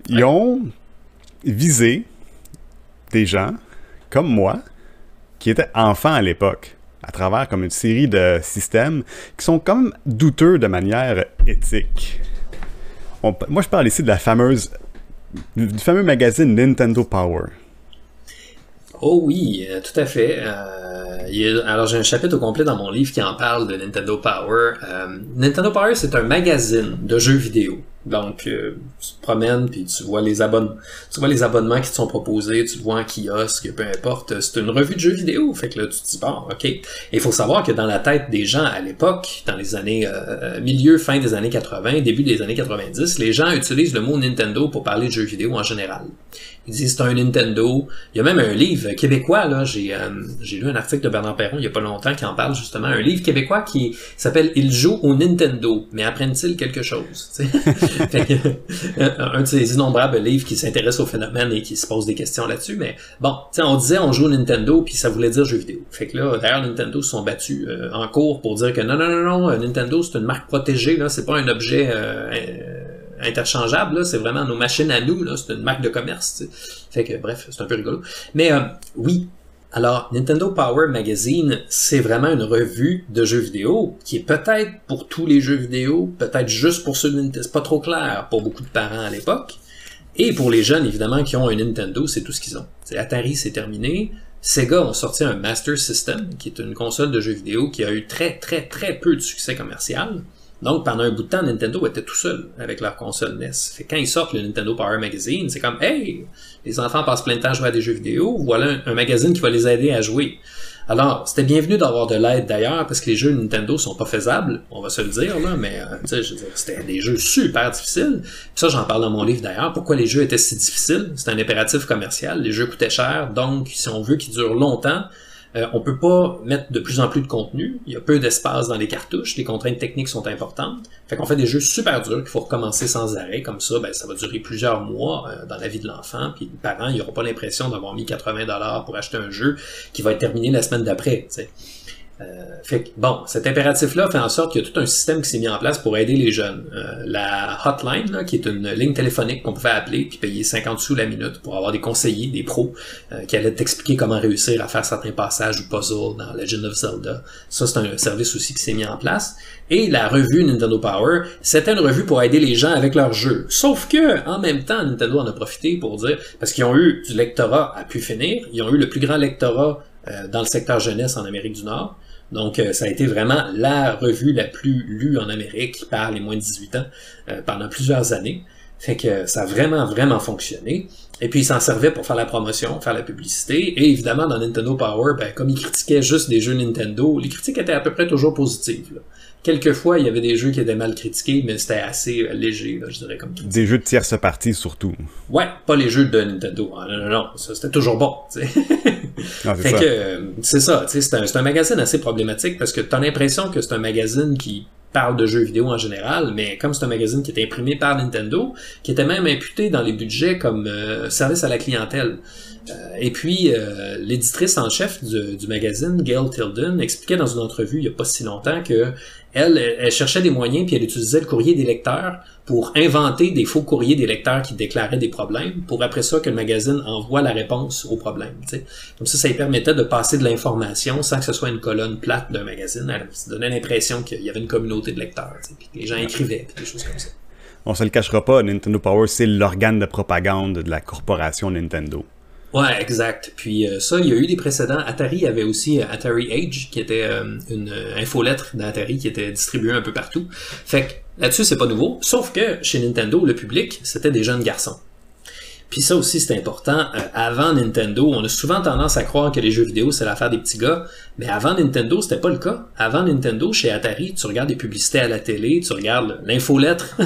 Ils ont visé des gens comme moi qui étaient enfants à l'époque, à travers comme une série de systèmes qui sont comme douteux de manière éthique. Moi, je parle ici de du fameux magazine Nintendo Power. Oh oui, tout à fait. Alors j'ai un chapitre au complet dans mon livre qui en parle de Nintendo Power. Nintendo Power, c'est un magazine de jeux vidéo. Donc tu te promènes puis tu vois les abonnements qui te sont proposés, tu le vois en kiosque, peu importe. C'est une revue de jeux vidéo. Fait que là tu te dis bon, ok. Et il faut savoir que dans la tête des gens à l'époque, dans les années fin des années 80, début des années 90, les gens utilisent le mot Nintendo pour parler de jeux vidéo en général. Ils disent c'est un Nintendo. Il y a même un livre québécois, là, j'ai lu un article de Bernard Perron il y a pas longtemps qui en parle justement, un livre québécois qui s'appelle Il joue au Nintendo, mais apprennent-ils quelque chose? Un de ces innombrables livres qui s'intéresse au phénomène et qui se pose des questions là-dessus, mais bon, on disait on joue au Nintendo puis ça voulait dire jeu vidéo. Fait que là, d'ailleurs, Nintendo se sont battus en cours pour dire que non, Nintendo c'est une marque protégée, là, c'est pas un objet interchangeable, là, c'est vraiment nos machines à nous, là, c'est une marque de commerce, t'sais. Fait que bref, c'est un peu rigolo. Mais oui, alors Nintendo Power Magazine, c'est vraiment une revue de jeux vidéo qui est peut-être pour tous les jeux vidéo, peut-être juste pour ceux de Nintendo, c'est pas trop clair pour beaucoup de parents à l'époque. Et pour les jeunes, évidemment, qui ont un Nintendo, c'est tout ce qu'ils ont. T'sais, Atari, c'est terminé. Sega ont sorti un Master System, qui est une console de jeux vidéo qui a eu très, très, très peu de succès commercial. Donc, pendant un bout de temps, Nintendo était tout seul avec leur console NES. Fait que quand ils sortent le Nintendo Power Magazine, c'est comme « Hey, les enfants passent plein de temps à jouer à des jeux vidéo, voilà un magazine qui va les aider à jouer. » Alors, c'était bienvenu d'avoir de l'aide d'ailleurs, parce que les jeux Nintendo sont pas faisables, on va se le dire, là, mais tu sais, je veux dire, c'était des jeux super difficiles. Puis ça, j'en parle dans mon livre d'ailleurs, pourquoi les jeux étaient si difficiles. C'est un impératif commercial, les jeux coûtaient cher, donc si on veut qu'ils durent longtemps, on peut pas mettre de plus en plus de contenu. Il y a peu d'espace dans les cartouches. Les contraintes techniques sont importantes. Fait qu'on fait des jeux super durs qu'il faut recommencer sans arrêt. Comme ça, ça va durer plusieurs mois dans la vie de l'enfant. Puis les parents, ils n'auront pas l'impression d'avoir mis 80$ pour acheter un jeu qui va être terminé la semaine d'après. T'sais. Fait que, bon, cet impératif-là fait en sorte qu'il y a tout un système qui s'est mis en place pour aider les jeunes. La hotline, là, qui est une ligne téléphonique qu'on pouvait appeler puis payer 50 sous la minute pour avoir des conseillers, des pros, qui allaient t'expliquer comment réussir à faire certains passages ou puzzles dans Legend of Zelda. Ça, c'est un service aussi qui s'est mis en place. Et la revue Nintendo Power, c'était une revue pour aider les gens avec leurs jeux. Sauf que, en même temps, Nintendo en a profité pour dire, parce qu'ils ont eu du lectorat à pu finir, ils ont eu le plus grand lectorat dans le secteur jeunesse en Amérique du Nord. Donc, ça a été vraiment la revue la plus lue en Amérique par les moins de 18 ans pendant plusieurs années. Fait que ça a vraiment, vraiment fonctionné. Et puis, ils s'en servaient pour faire la promotion, faire la publicité. Et évidemment, dans Nintendo Power, comme ils critiquaient juste des jeux Nintendo, les critiques étaient à peu près toujours positives, là. Quelquefois, il y avait des jeux qui étaient mal critiqués, mais c'était assez léger, là, je dirais, comme critique. Des jeux de tierce partie, surtout. Ouais, pas les jeux de Nintendo. Ah, non, ça, c'était toujours bon, tu sais. Fait que, c'est ça, tu sais, c'est un magazine assez problématique parce que t'as l'impression que c'est un magazine qui parle de jeux vidéo en général, mais comme c'est un magazine qui est imprimé par Nintendo, qui était même imputé dans les budgets comme service à la clientèle. Et puis, l'éditrice en chef du magazine, Gail Tilden, expliquait dans une entrevue il y a pas si longtemps que elle cherchait des moyens puis elle utilisait le courrier des lecteurs pour inventer des faux courriers des lecteurs qui déclaraient des problèmes pour après ça que le magazine envoie la réponse aux problèmes. T'sais. Comme ça lui permettait de passer de l'information sans que ce soit une colonne plate d'un magazine. Ça donnait l'impression qu'il y avait une communauté de lecteurs, puis que les gens écrivaient, puis des choses comme ça. On se le cachera pas, Nintendo Power, c'est l'organe de propagande de la corporation Nintendo. Ouais, exact. Puis ça, il y a eu des précédents. Atari avait aussi Atari Age, qui était une infolettre d'Atari qui était distribuée un peu partout. Fait que là-dessus, c'est pas nouveau. Sauf que chez Nintendo, le public, c'était des jeunes garçons. Puis ça aussi, c'est important. Avant Nintendo, on a souvent tendance à croire que les jeux vidéo, c'est l'affaire des petits gars. Mais avant Nintendo, c'était pas le cas. Avant Nintendo, chez Atari, tu regardes des publicités à la télé, tu regardes l'infolettre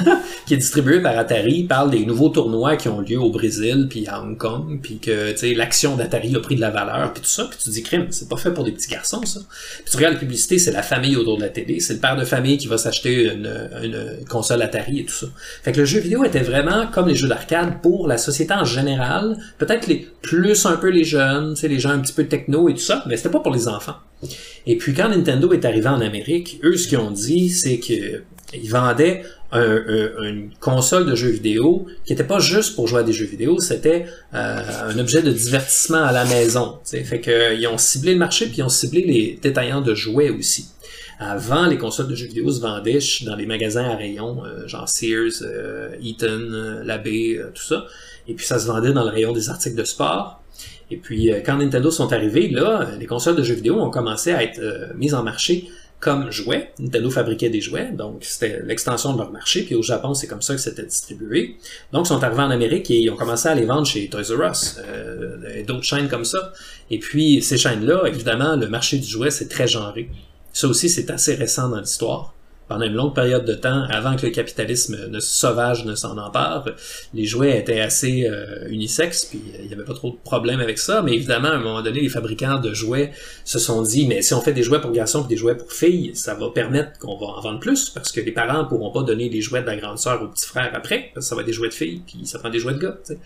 qui est distribuée par Atari, parle des nouveaux tournois qui ont lieu au Brésil, puis à Hong Kong, puis que, tu sais, l'action d'Atari a pris de la valeur, puis tout ça, puis tu dis, crime, c'est pas fait pour des petits garçons, ça. Puis tu regardes les publicités, c'est la famille autour de la télé, c'est le père de famille qui va s'acheter une console Atari et tout ça. Fait que le jeu vidéo était vraiment comme les jeux d'arcade pour la société en général, peut-être plus un peu les jeunes, tu sais, les gens un petit peu techno et tout ça, mais c'était pas pour les enfants. Et puis quand Nintendo est arrivé en Amérique, eux, ce qu'ils ont dit, c'est que ils vendaient une console de jeux vidéo qui était pas juste pour jouer à des jeux vidéo, c'était un objet de divertissement à la maison. T'sais. Fait que ils ont ciblé le marché puis ils ont ciblé les détaillants de jouets aussi. Avant, les consoles de jeux vidéo se vendaient dans les magasins à rayons, genre Sears, Eaton, Labé, tout ça. Et puis ça se vendait dans le rayon des articles de sport. Et puis quand Nintendo sont arrivés, là, les consoles de jeux vidéo ont commencé à être mises en marché comme jouets. Nintendo fabriquait des jouets, donc c'était l'extension de leur marché. Puis au Japon, c'est comme ça que c'était distribué. Donc ils sont arrivés en Amérique et ils ont commencé à les vendre chez Toys R Us et d'autres chaînes comme ça. Et puis ces chaînes-là, évidemment, le marché du jouet, c'est très genré. Ça aussi, c'est assez récent dans l'histoire. Pendant une longue période de temps, avant que le capitalisme sauvage ne s'en empare, les jouets étaient assez unisexes, puis il n'y avait pas trop de problèmes avec ça. Mais évidemment, à un moment donné, les fabricants de jouets se sont dit, mais si on fait des jouets pour garçons et des jouets pour filles, ça va permettre qu'on va en vendre plus, parce que les parents ne pourront pas donner les jouets de la grande sœur au petit frère après, parce que ça va être des jouets de filles, puis ça prend des jouets de gars, tu sais.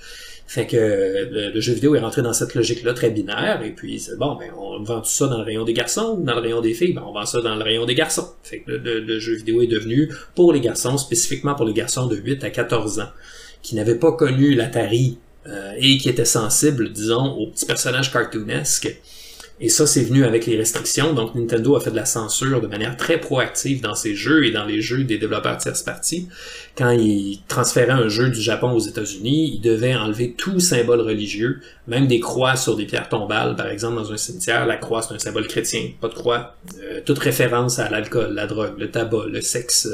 Fait que le jeu vidéo est rentré dans cette logique-là très binaire, et puis bon, ben on vend tout ça dans le rayon des garçons, ou dans le rayon des filles, ben on vend ça dans le rayon des garçons. Fait que le jeu vidéo est devenu pour les garçons, spécifiquement pour les garçons de 8 à 14 ans, qui n'avaient pas connu l'Atari et qui étaient sensibles, disons, aux petits personnages cartoonesques. Et ça, c'est venu avec les restrictions. Donc, Nintendo a fait de la censure de manière très proactive dans ses jeux et dans les jeux des développeurs tierce partie. Quand ils transféraient un jeu du Japon aux États-Unis, ils devaient enlever tout symbole religieux, même des croix sur des pierres tombales. Par exemple, dans un cimetière, la croix, c'est un symbole chrétien, pas de croix. Toute référence à l'alcool, la drogue, le tabac, le sexe,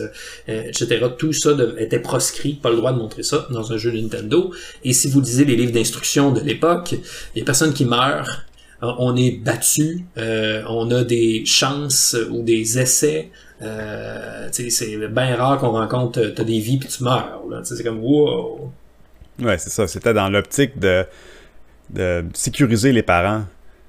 etc. Tout ça était proscrit, pas le droit de montrer ça dans un jeu de Nintendo. Et si vous lisez les livres d'instructions de l'époque, il y a personne qui meurt. On est battu, on a des chances ou des essais. C'est bien rare qu'on rencontre, t'as des vies puis tu meurs. C'est comme wow. Ouais, c'est ça. C'était dans l'optique de sécuriser les parents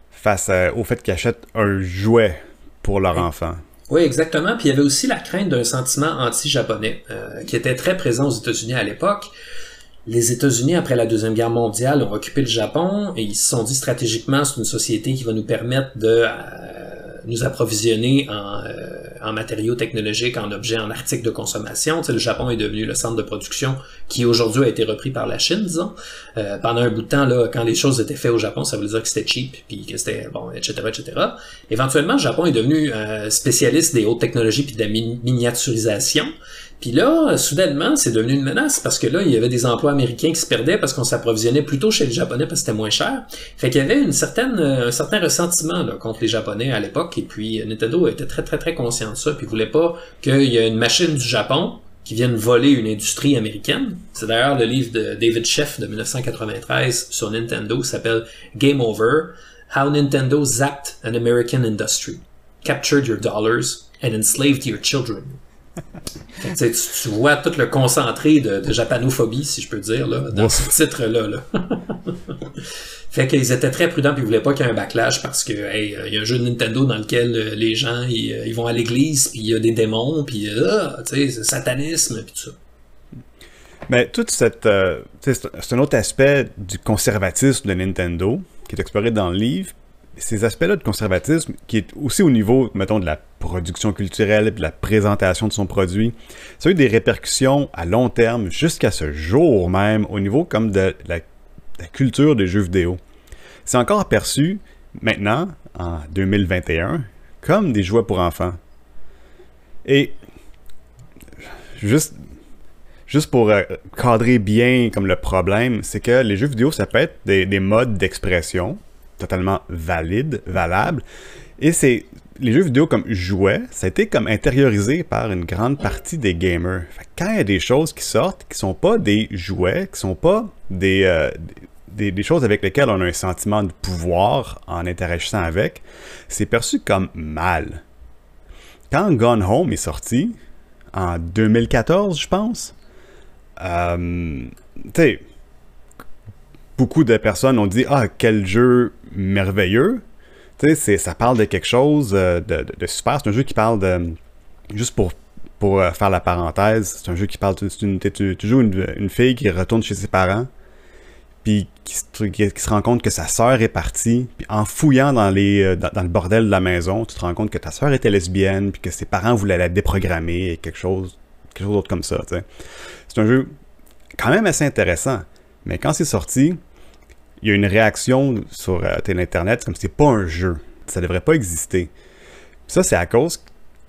face au fait qu'ils achètent un jouet pour leur enfant. Oui, exactement. Puis il y avait aussi la crainte d'un sentiment anti-japonais qui était très présent aux États-Unis à l'époque. Les États-Unis, après la Deuxième Guerre mondiale, ont occupé le Japon et ils se sont dit stratégiquement, c'est une société qui va nous permettre de nous approvisionner en matériaux technologiques, en objets, en articles de consommation. Tu sais, le Japon est devenu le centre de production qui aujourd'hui a été repris par la Chine, disons. Pendant un bout de temps, là, quand les choses étaient faites au Japon, ça voulait dire que c'était cheap, puis que c'était bon, etc., etc. Éventuellement, le Japon est devenu spécialiste des hautes technologies puis de la miniaturisation. Puis là, soudainement, c'est devenu une menace parce que là, il y avait des emplois américains qui se perdaient parce qu'on s'approvisionnait plutôt chez les Japonais parce que c'était moins cher. Fait qu'il y avait un certain ressentiment là, contre les Japonais à l'époque. Et puis, Nintendo était très, très, très conscient de ça. Puis, il voulait pas qu'il y ait une machine du Japon qui vienne voler une industrie américaine. C'est d'ailleurs le livre de David Sheff de 1993 sur Nintendo qui s'appelle Game Over, How Nintendo Zapped an American Industry, Captured Your Dollars and Enslaved Your Children. Tu vois tout le concentré de japanophobie, si je peux dire, là, dans ce titre-là. Là. Fait qu'ils étaient très prudents puis ils voulaient pas qu'il y ait un backlash parce que il y a un jeu de Nintendo dans lequel les gens ils vont à l'église puis il y a des démons puis tu sais, satanisme puis tout ça. Mais toute cette c'est un autre aspect du conservatisme de Nintendo qui est exploré dans le livre. Ces aspects-là de conservatisme, qui est aussi au niveau, mettons, de la production culturelle et de la présentation de son produit, ça a eu des répercussions à long terme jusqu'à ce jour même au niveau comme de la culture des jeux vidéo. C'est encore aperçu maintenant, en 2021, comme des jouets pour enfants. Et juste juste pour cadrer bien comme le problème, c'est que les jeux vidéo, ça peut être des modes d'expression totalement valables. Et les jeux vidéo comme jouets, ça a été comme intériorisé par une grande partie des gamers. Fait que quand il y a des choses qui sortent, qui sont pas des jouets, qui sont pas des choses avec lesquelles on a un sentiment de pouvoir en interagissant avec, c'est perçu comme mal. Quand Gone Home est sorti, en 2014, je pense, tu sais, beaucoup de personnes ont dit « Ah, quel jeu merveilleux! » Tu sais, ça parle de quelque chose de super. C'est un jeu qui parle de... Juste pour faire la parenthèse, c'est un jeu qui parle... Tu joues une fille qui retourne chez ses parents, puis qui se rend compte que sa sœur est partie, puis en fouillant dans le bordel de la maison, tu te rends compte que ta sœur était lesbienne, puis que ses parents voulaient la déprogrammer, et quelque chose d'autre comme ça, tu sais. C'est un jeu quand même assez intéressant, mais quand c'est sorti, il y a une réaction sur l'Internet, comme si c'est pas un jeu. Ça devrait pas exister. Ça, c'est à cause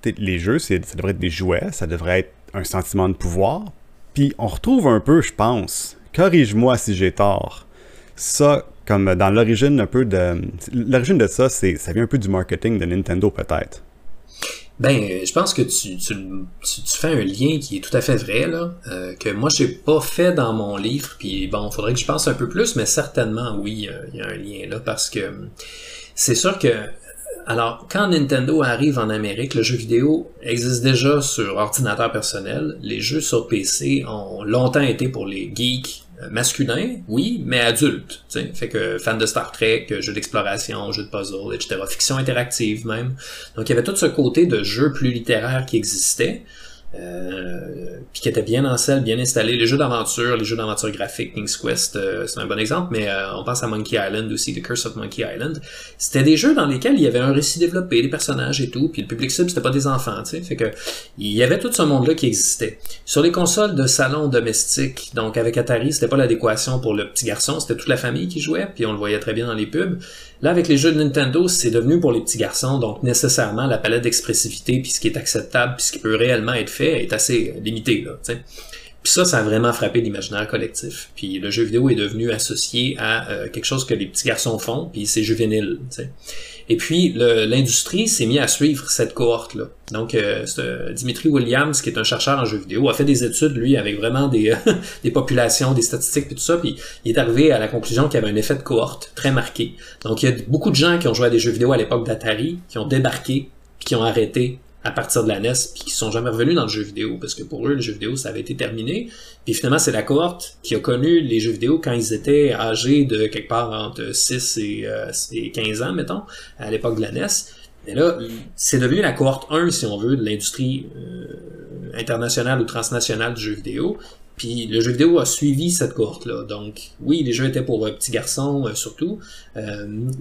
que les jeux, ça devrait être des jouets, ça devrait être un sentiment de pouvoir, puis on retrouve un peu, je pense, corrige-moi si j'ai tort, ça, comme dans l'origine un peu de... L'origine de ça, ça vient un peu du marketing de Nintendo, peut-être. Ben, je pense que tu fais un lien qui est tout à fait vrai, là, que moi j'ai pas fait dans mon livre, puis bon, faudrait que je pense un peu plus, mais certainement, oui, il y a un lien là, parce que c'est sûr que, alors, quand Nintendo arrive en Amérique, le jeu vidéo existe déjà sur ordinateur personnel, les jeux sur PC ont longtemps été pour les geeks masculins, oui, mais adultes, tu sais, fait que fans de Star Trek, jeux d'exploration, jeux de puzzle, etc., fiction interactive même. Donc il y avait tout ce côté de jeu plus littéraire qui existait, puis qui était bien en selle, bien installé. Les jeux d'aventure graphiques, King's Quest, c'est un bon exemple, mais on pense à Monkey Island aussi, The Curse of Monkey Island. C'était des jeux dans lesquels il y avait un récit développé, des personnages et tout, puis le public cible c'était pas des enfants, tu sais, fait que il y avait tout ce monde-là qui existait. Sur les consoles de salon domestique, donc avec Atari, c'était pas l'adéquation pour le petit garçon, c'était toute la famille qui jouait, puis on le voyait très bien dans les pubs. Là, avec les jeux de Nintendo, c'est devenu pour les petits garçons, donc nécessairement la palette d'expressivité, puis ce qui est acceptable, puis ce qui peut réellement être fait, est assez limité, là, tu sais. Puis ça a vraiment frappé l'imaginaire collectif. Puis le jeu vidéo est devenu associé à quelque chose que les petits garçons font, puis c'est juvénile, tu sais. Et puis l'industrie s'est mis à suivre cette cohorte-là. Donc Dimitri Williams, qui est un chercheur en jeux vidéo, a fait des études, lui, avec vraiment des populations, des statistiques et tout ça, puis il est arrivé à la conclusion qu'il y avait un effet de cohorte très marqué. Donc il y a beaucoup de gens qui ont joué à des jeux vidéo à l'époque d'Atari, qui ont débarqué, puis qui ont arrêté à partir de la NES, puis qui sont jamais revenus dans le jeu vidéo, parce que pour eux, le jeu vidéo, ça avait été terminé. Puis finalement, c'est la cohorte qui a connu les jeux vidéo quand ils étaient âgés de quelque part entre 6 et 15 ans, mettons, à l'époque de la NES. Mais là, c'est devenu la cohorte 1, si on veut, de l'industrie internationale ou transnationale du jeu vidéo. Puis le jeu vidéo a suivi cette cohorte-là. Donc oui, les jeux étaient pour petits garçons surtout,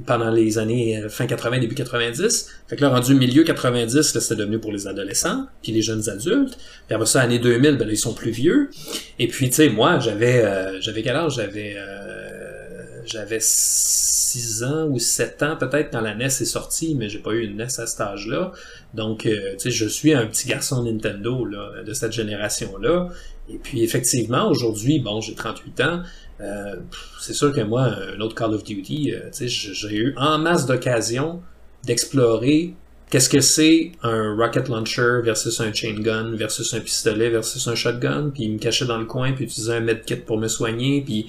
pendant les années fin 80, début 90. Fait que là, rendu milieu 90, là, c'était devenu pour les adolescents, puis les jeunes adultes. Puis après ça, année 2000, ben là, ils sont plus vieux. Et puis, tu sais, moi, j'avais quel âge? J'avais 6 ans ou 7 ans peut-être quand la NES est sortie, mais j'ai pas eu une NES à cet âge-là. Donc, tu sais, je suis un petit garçon Nintendo là, de cette génération-là. Et puis, effectivement, aujourd'hui, bon, j'ai 38 ans. C'est sûr que moi, un autre Call of Duty, tu sais, j'ai eu en masse d'occasions d'explorer qu'est-ce que c'est un rocket launcher versus un chain gun versus un pistolet versus un shotgun, puis me cacher dans le coin, puis utiliser un medkit pour me soigner, puis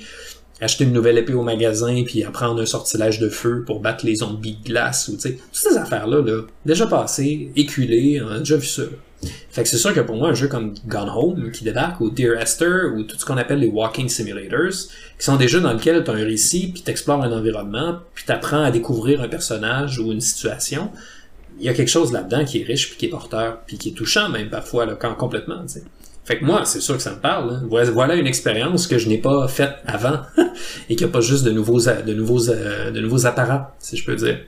acheter une nouvelle épée au magasin, puis apprendre un sortilège de feu pour battre les zombies de glace, ou tu sais, toutes ces affaires-là, là, déjà passées, éculées, on a déjà vu ça. Fait que c'est sûr que pour moi, un jeu comme Gone Home, qui débarque, ou Dear Esther, ou tout ce qu'on appelle les Walking Simulators, qui sont des jeux dans lesquels tu as un récit, puis t'explores un environnement, puis t'apprends à découvrir un personnage ou une situation, il y a quelque chose là-dedans qui est riche, puis qui est porteur, puis qui est touchant même parfois, là, complètement, tu sais. Fait que moi, c'est sûr que ça me parle. Hein. Voilà une expérience que je n'ai pas faite avant et qui n'a pas juste de nouveaux apparats, si je peux dire.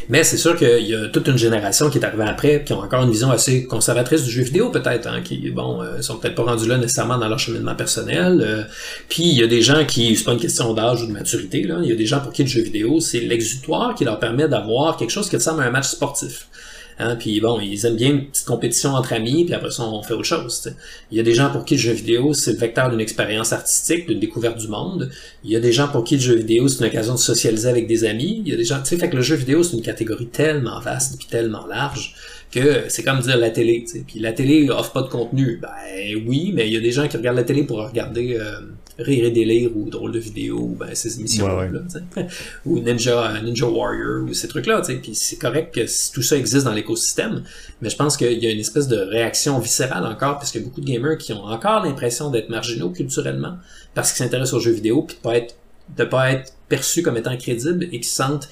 Mais c'est sûr qu'il y a toute une génération qui est arrivée après, qui ont encore une vision assez conservatrice du jeu vidéo peut-être, hein, qui sont peut-être pas rendus là nécessairement dans leur cheminement personnel. Puis il y a des gens qui, c'est pas une question d'âge ou de maturité, là, il y a des gens pour qui le jeu vidéo, c'est l'exutoire qui leur permet d'avoir quelque chose qui ressemble à un match sportif. Hein, puis bon, ils aiment bien une petite compétition entre amis, puis après ça, on fait autre chose. T'sais. Il y a des gens pour qui le jeu vidéo, c'est le vecteur d'une expérience artistique, d'une découverte du monde. Il y a des gens pour qui le jeu vidéo, c'est une occasion de socialiser avec des amis. Il y a des gens, tu sais, fait que le jeu vidéo, c'est une catégorie tellement vaste puis tellement large que c'est comme dire la télé, tu sais. Puis la télé offre pas de contenu. Ben oui, mais il y a des gens qui regardent la télé pour regarder Rire et délire ou Drôle de vidéo, ou ben ces émissions-là, ouais. Ou Ninja Warrior, ou ces trucs-là, tu sais. Puis c'est correct que tout ça existe dans l'écosystème, mais je pense qu'il y a une espèce de réaction viscérale encore, parce qu'il y a beaucoup de gamers qui ont encore l'impression d'être marginaux culturellement, parce qu'ils s'intéressent aux jeux vidéo, puis de pas être perçus comme étant crédibles, et qui sentent,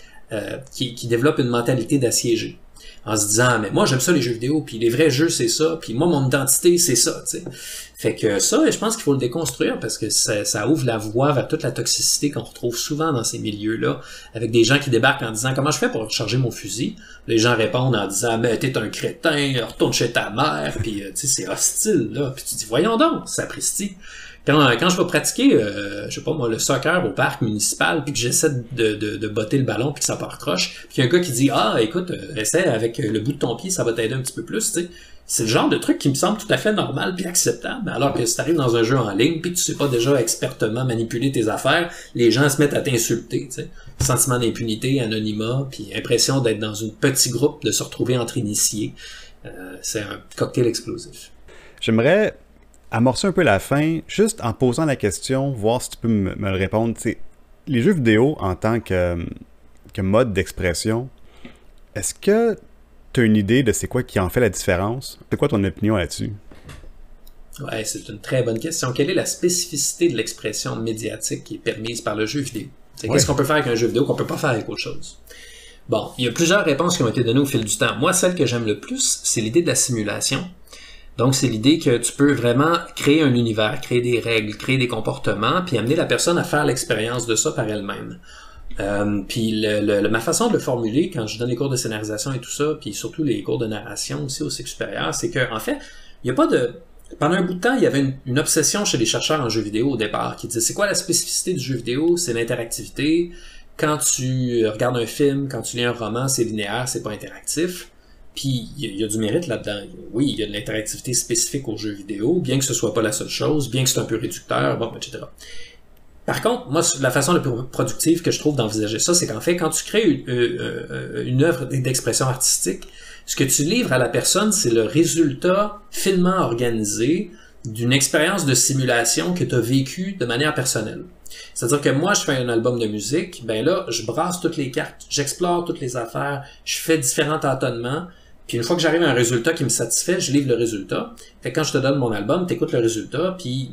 qui développent une mentalité d'assiégé. En se disant, mais moi j'aime ça les jeux vidéo, puis les vrais jeux c'est ça, puis moi mon identité c'est ça, tu sais. Fait que ça, je pense qu'il faut le déconstruire parce que ça ouvre la voie vers toute la toxicité qu'on retrouve souvent dans ces milieux-là, avec des gens qui débarquent en disant, comment je fais pour recharger mon fusil? Les gens répondent en disant, mais t'es un crétin, retourne chez ta mère, puis tu sais, c'est hostile, là. Puis tu dis, voyons donc, sapristi. Quand je vais pratiquer, je sais pas moi, le soccer au parc municipal, puis que j'essaie de botter le ballon puis que ça part croche, puis qu'il y a un gars qui dit écoute, essaie avec le bout de ton pied, ça va t'aider un petit peu plus, tu sais. C'est le genre de truc qui me semble tout à fait normal puis acceptable, alors que si t'arrives dans un jeu en ligne puis que tu sais pas déjà expertement manipuler tes affaires, les gens se mettent à t'insulter, tu sais. Sentiment d'impunité, anonymat, puis impression d'être dans un petit groupe, de se retrouver entre initiés. C'est un cocktail explosif. J'aimerais amorcer un peu la fin, juste en posant la question, voir si tu peux me le répondre. T'sais, les jeux vidéo en tant que mode d'expression, est-ce que tu as une idée de c'est quoi qui en fait la différence? C'est quoi ton opinion là-dessus? Ouais, c'est une très bonne question. Quelle est la spécificité de l'expression médiatique qui est permise par le jeu vidéo? Qu'est-ce qu'on peut faire avec un jeu vidéo qu'on peut pas faire avec autre chose? Bon, il y a plusieurs réponses qui ont été données au fil du temps. Moi, celle que j'aime le plus, c'est l'idée de la simulation. Donc, c'est l'idée que tu peux vraiment créer un univers, créer des règles, créer des comportements, puis amener la personne à faire l'expérience de ça par elle-même. Puis ma façon de le formuler, quand je donne les cours de scénarisation et tout ça, puis surtout les cours de narration aussi au cycle supérieur, c'est que en fait, il n'y a pas de... Pendant un bout de temps, il y avait une obsession chez les chercheurs en jeux vidéo au départ, qui disait c'est quoi la spécificité du jeu vidéo? C'est l'interactivité. Quand tu regardes un film, quand tu lis un roman, c'est linéaire, c'est pas interactif. Puis il y a du mérite là-dedans. Oui, il y a de l'interactivité spécifique aux jeux vidéo, bien que ce soit pas la seule chose, bien que c'est un peu réducteur, bon, etc. Par contre, moi, la façon la plus productive que je trouve d'envisager ça, c'est qu'en fait, quand tu crées une œuvre d'expression artistique, ce que tu livres à la personne, c'est le résultat finement organisé d'une expérience de simulation que tu as vécue de manière personnelle. C'est-à-dire que moi, je fais un album de musique, ben là, je brasse toutes les cartes, j'explore toutes les affaires, je fais différents tâtonnements, puis une fois que j'arrive à un résultat qui me satisfait, je livre le résultat. Fait que quand je te donne mon album, t'écoutes le résultat, puis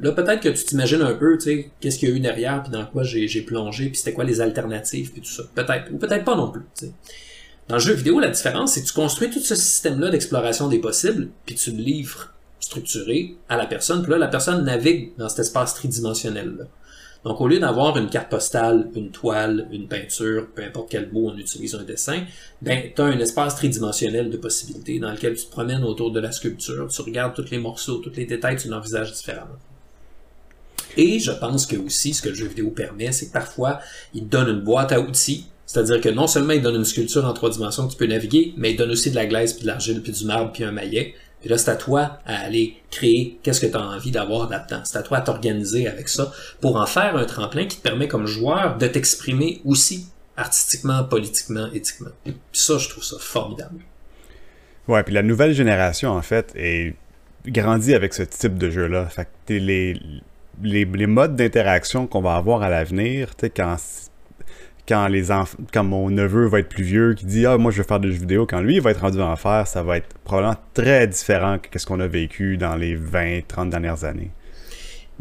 là, peut-être que tu t'imagines un peu, tu sais, qu'est-ce qu'il y a eu derrière, puis dans quoi j'ai plongé, puis c'était quoi les alternatives, puis tout ça. Peut-être, ou peut-être pas non plus, tu sais. Dans le jeu vidéo, la différence, c'est que tu construis tout ce système-là d'exploration des possibles, puis tu le livres structuré à la personne, puis là, la personne navigue dans cet espace tridimensionnel-là. Donc, au lieu d'avoir une carte postale, une toile, une peinture, peu importe quel mot on utilise, un dessin, ben, tu as un espace tridimensionnel de possibilités dans lequel tu te promènes autour de la sculpture, tu regardes tous les morceaux, tous les détails, tu l'envisages différemment. Et je pense que aussi, ce que le jeu vidéo permet, c'est que parfois, il te donne une boîte à outils, c'est-à-dire que non seulement il donne une sculpture en 3 dimensions que tu peux naviguer, mais il donne aussi de la glaise, puis de l'argile, puis du marbre, puis un maillet. Puis là, c'est à toi à aller créer qu'est-ce que tu as envie d'avoir là-dedans. C'est à toi à t'organiser avec ça pour en faire un tremplin qui te permet comme joueur de t'exprimer aussi artistiquement, politiquement, éthiquement. Puis ça, je trouve ça formidable. Ouais, puis la nouvelle génération, en fait, grandit avec ce type de jeu-là. Fait que les modes d'interaction qu'on va avoir à l'avenir, tu sais, quand mon neveu va être plus vieux, qui dit « Ah, moi, je veux faire des jeux vidéo », quand lui, il va être rendu à en faire, ça va être probablement très différent que ce qu'on a vécu dans les 20-30 dernières années.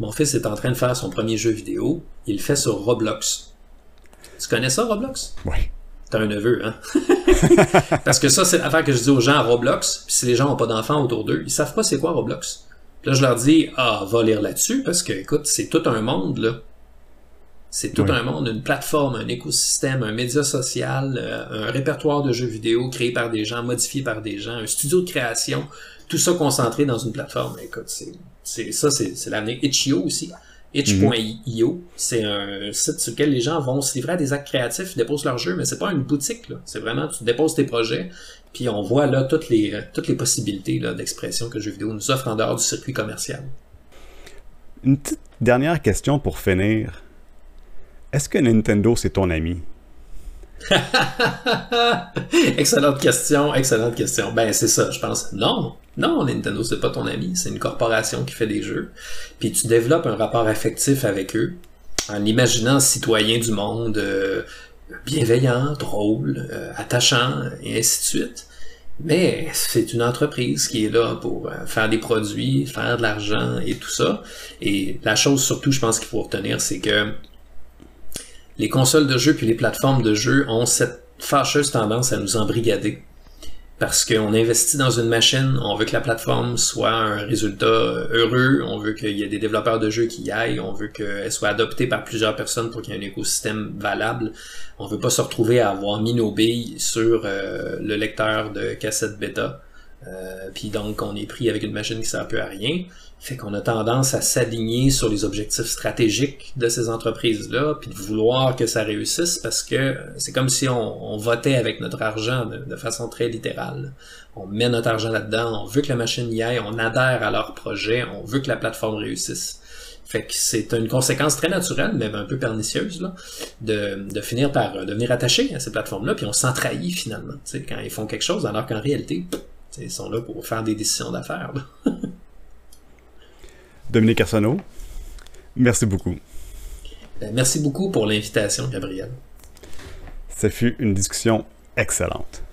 Mon fils est en train de faire son premier jeu vidéo. Il le fait sur Roblox. Tu connais ça, Roblox? Oui. T'as un neveu, hein? Parce que ça, c'est l'affaire que je dis aux gens à Roblox, puis si les gens n'ont pas d'enfants autour d'eux, ils savent pas c'est quoi Roblox. Puis là, je leur dis « Ah, va lire là-dessus, parce que, écoute, c'est tout un monde, là. » C'est tout un monde, une plateforme, un écosystème, un média social, un répertoire de jeux vidéo créé par des gens, modifié par des gens, un studio de création, tout ça concentré dans une plateforme. Écoute, c'est l'avenir. Itch.io aussi, Itch.io, c'est un site sur lequel les gens vont se livrer à des actes créatifs, ils déposent leur jeu, mais c'est pas une boutique, là. C'est vraiment, tu déposes tes projets, puis on voit là toutes les possibilités là, d'expression que le jeu vidéo nous offre en dehors du circuit commercial. Une petite dernière question pour finir. Est-ce que Nintendo, c'est ton ami? Excellente question. Ben, c'est ça, je pense. Non, Nintendo, c'est pas ton ami. C'est une corporation qui fait des jeux. Puis tu développes un rapport affectif avec eux en imaginant citoyen du monde, bienveillant, drôle, attachant, et ainsi de suite. Mais c'est une entreprise qui est là pour faire des produits, faire de l'argent et tout ça. Et la chose surtout, je pense qu'il faut retenir, c'est que les consoles de jeux puis les plateformes de jeux ont cette fâcheuse tendance à nous embrigader. Parce qu'on investit dans une machine, on veut que la plateforme soit un résultat heureux, on veut qu'il y ait des développeurs de jeux qui y aillent, on veut qu'elle soit adoptée par plusieurs personnes pour qu'il y ait un écosystème valable. On veut pas se retrouver à avoir mis nos billes sur le lecteur de cassette bêta. Puis donc on est pris avec une machine qui sert peu à rien. Fait qu'on a tendance à s'aligner sur les objectifs stratégiques de ces entreprises-là, puis de vouloir que ça réussisse, parce que c'est comme si on votait avec notre argent de façon très littérale. On met notre argent là-dedans, on veut que la machine y aille, on adhère à leur projet, on veut que la plateforme réussisse. Fait que c'est une conséquence très naturelle, mais un peu pernicieuse, là, de finir par devenir attaché à ces plateformes-là, puis on s'en trahit finalement, quand ils font quelque chose, alors qu'en réalité, ils sont là pour faire des décisions d'affaires. Dominique Arsenault, merci beaucoup. Merci beaucoup pour l'invitation, Gabriel. Ça fut une discussion excellente.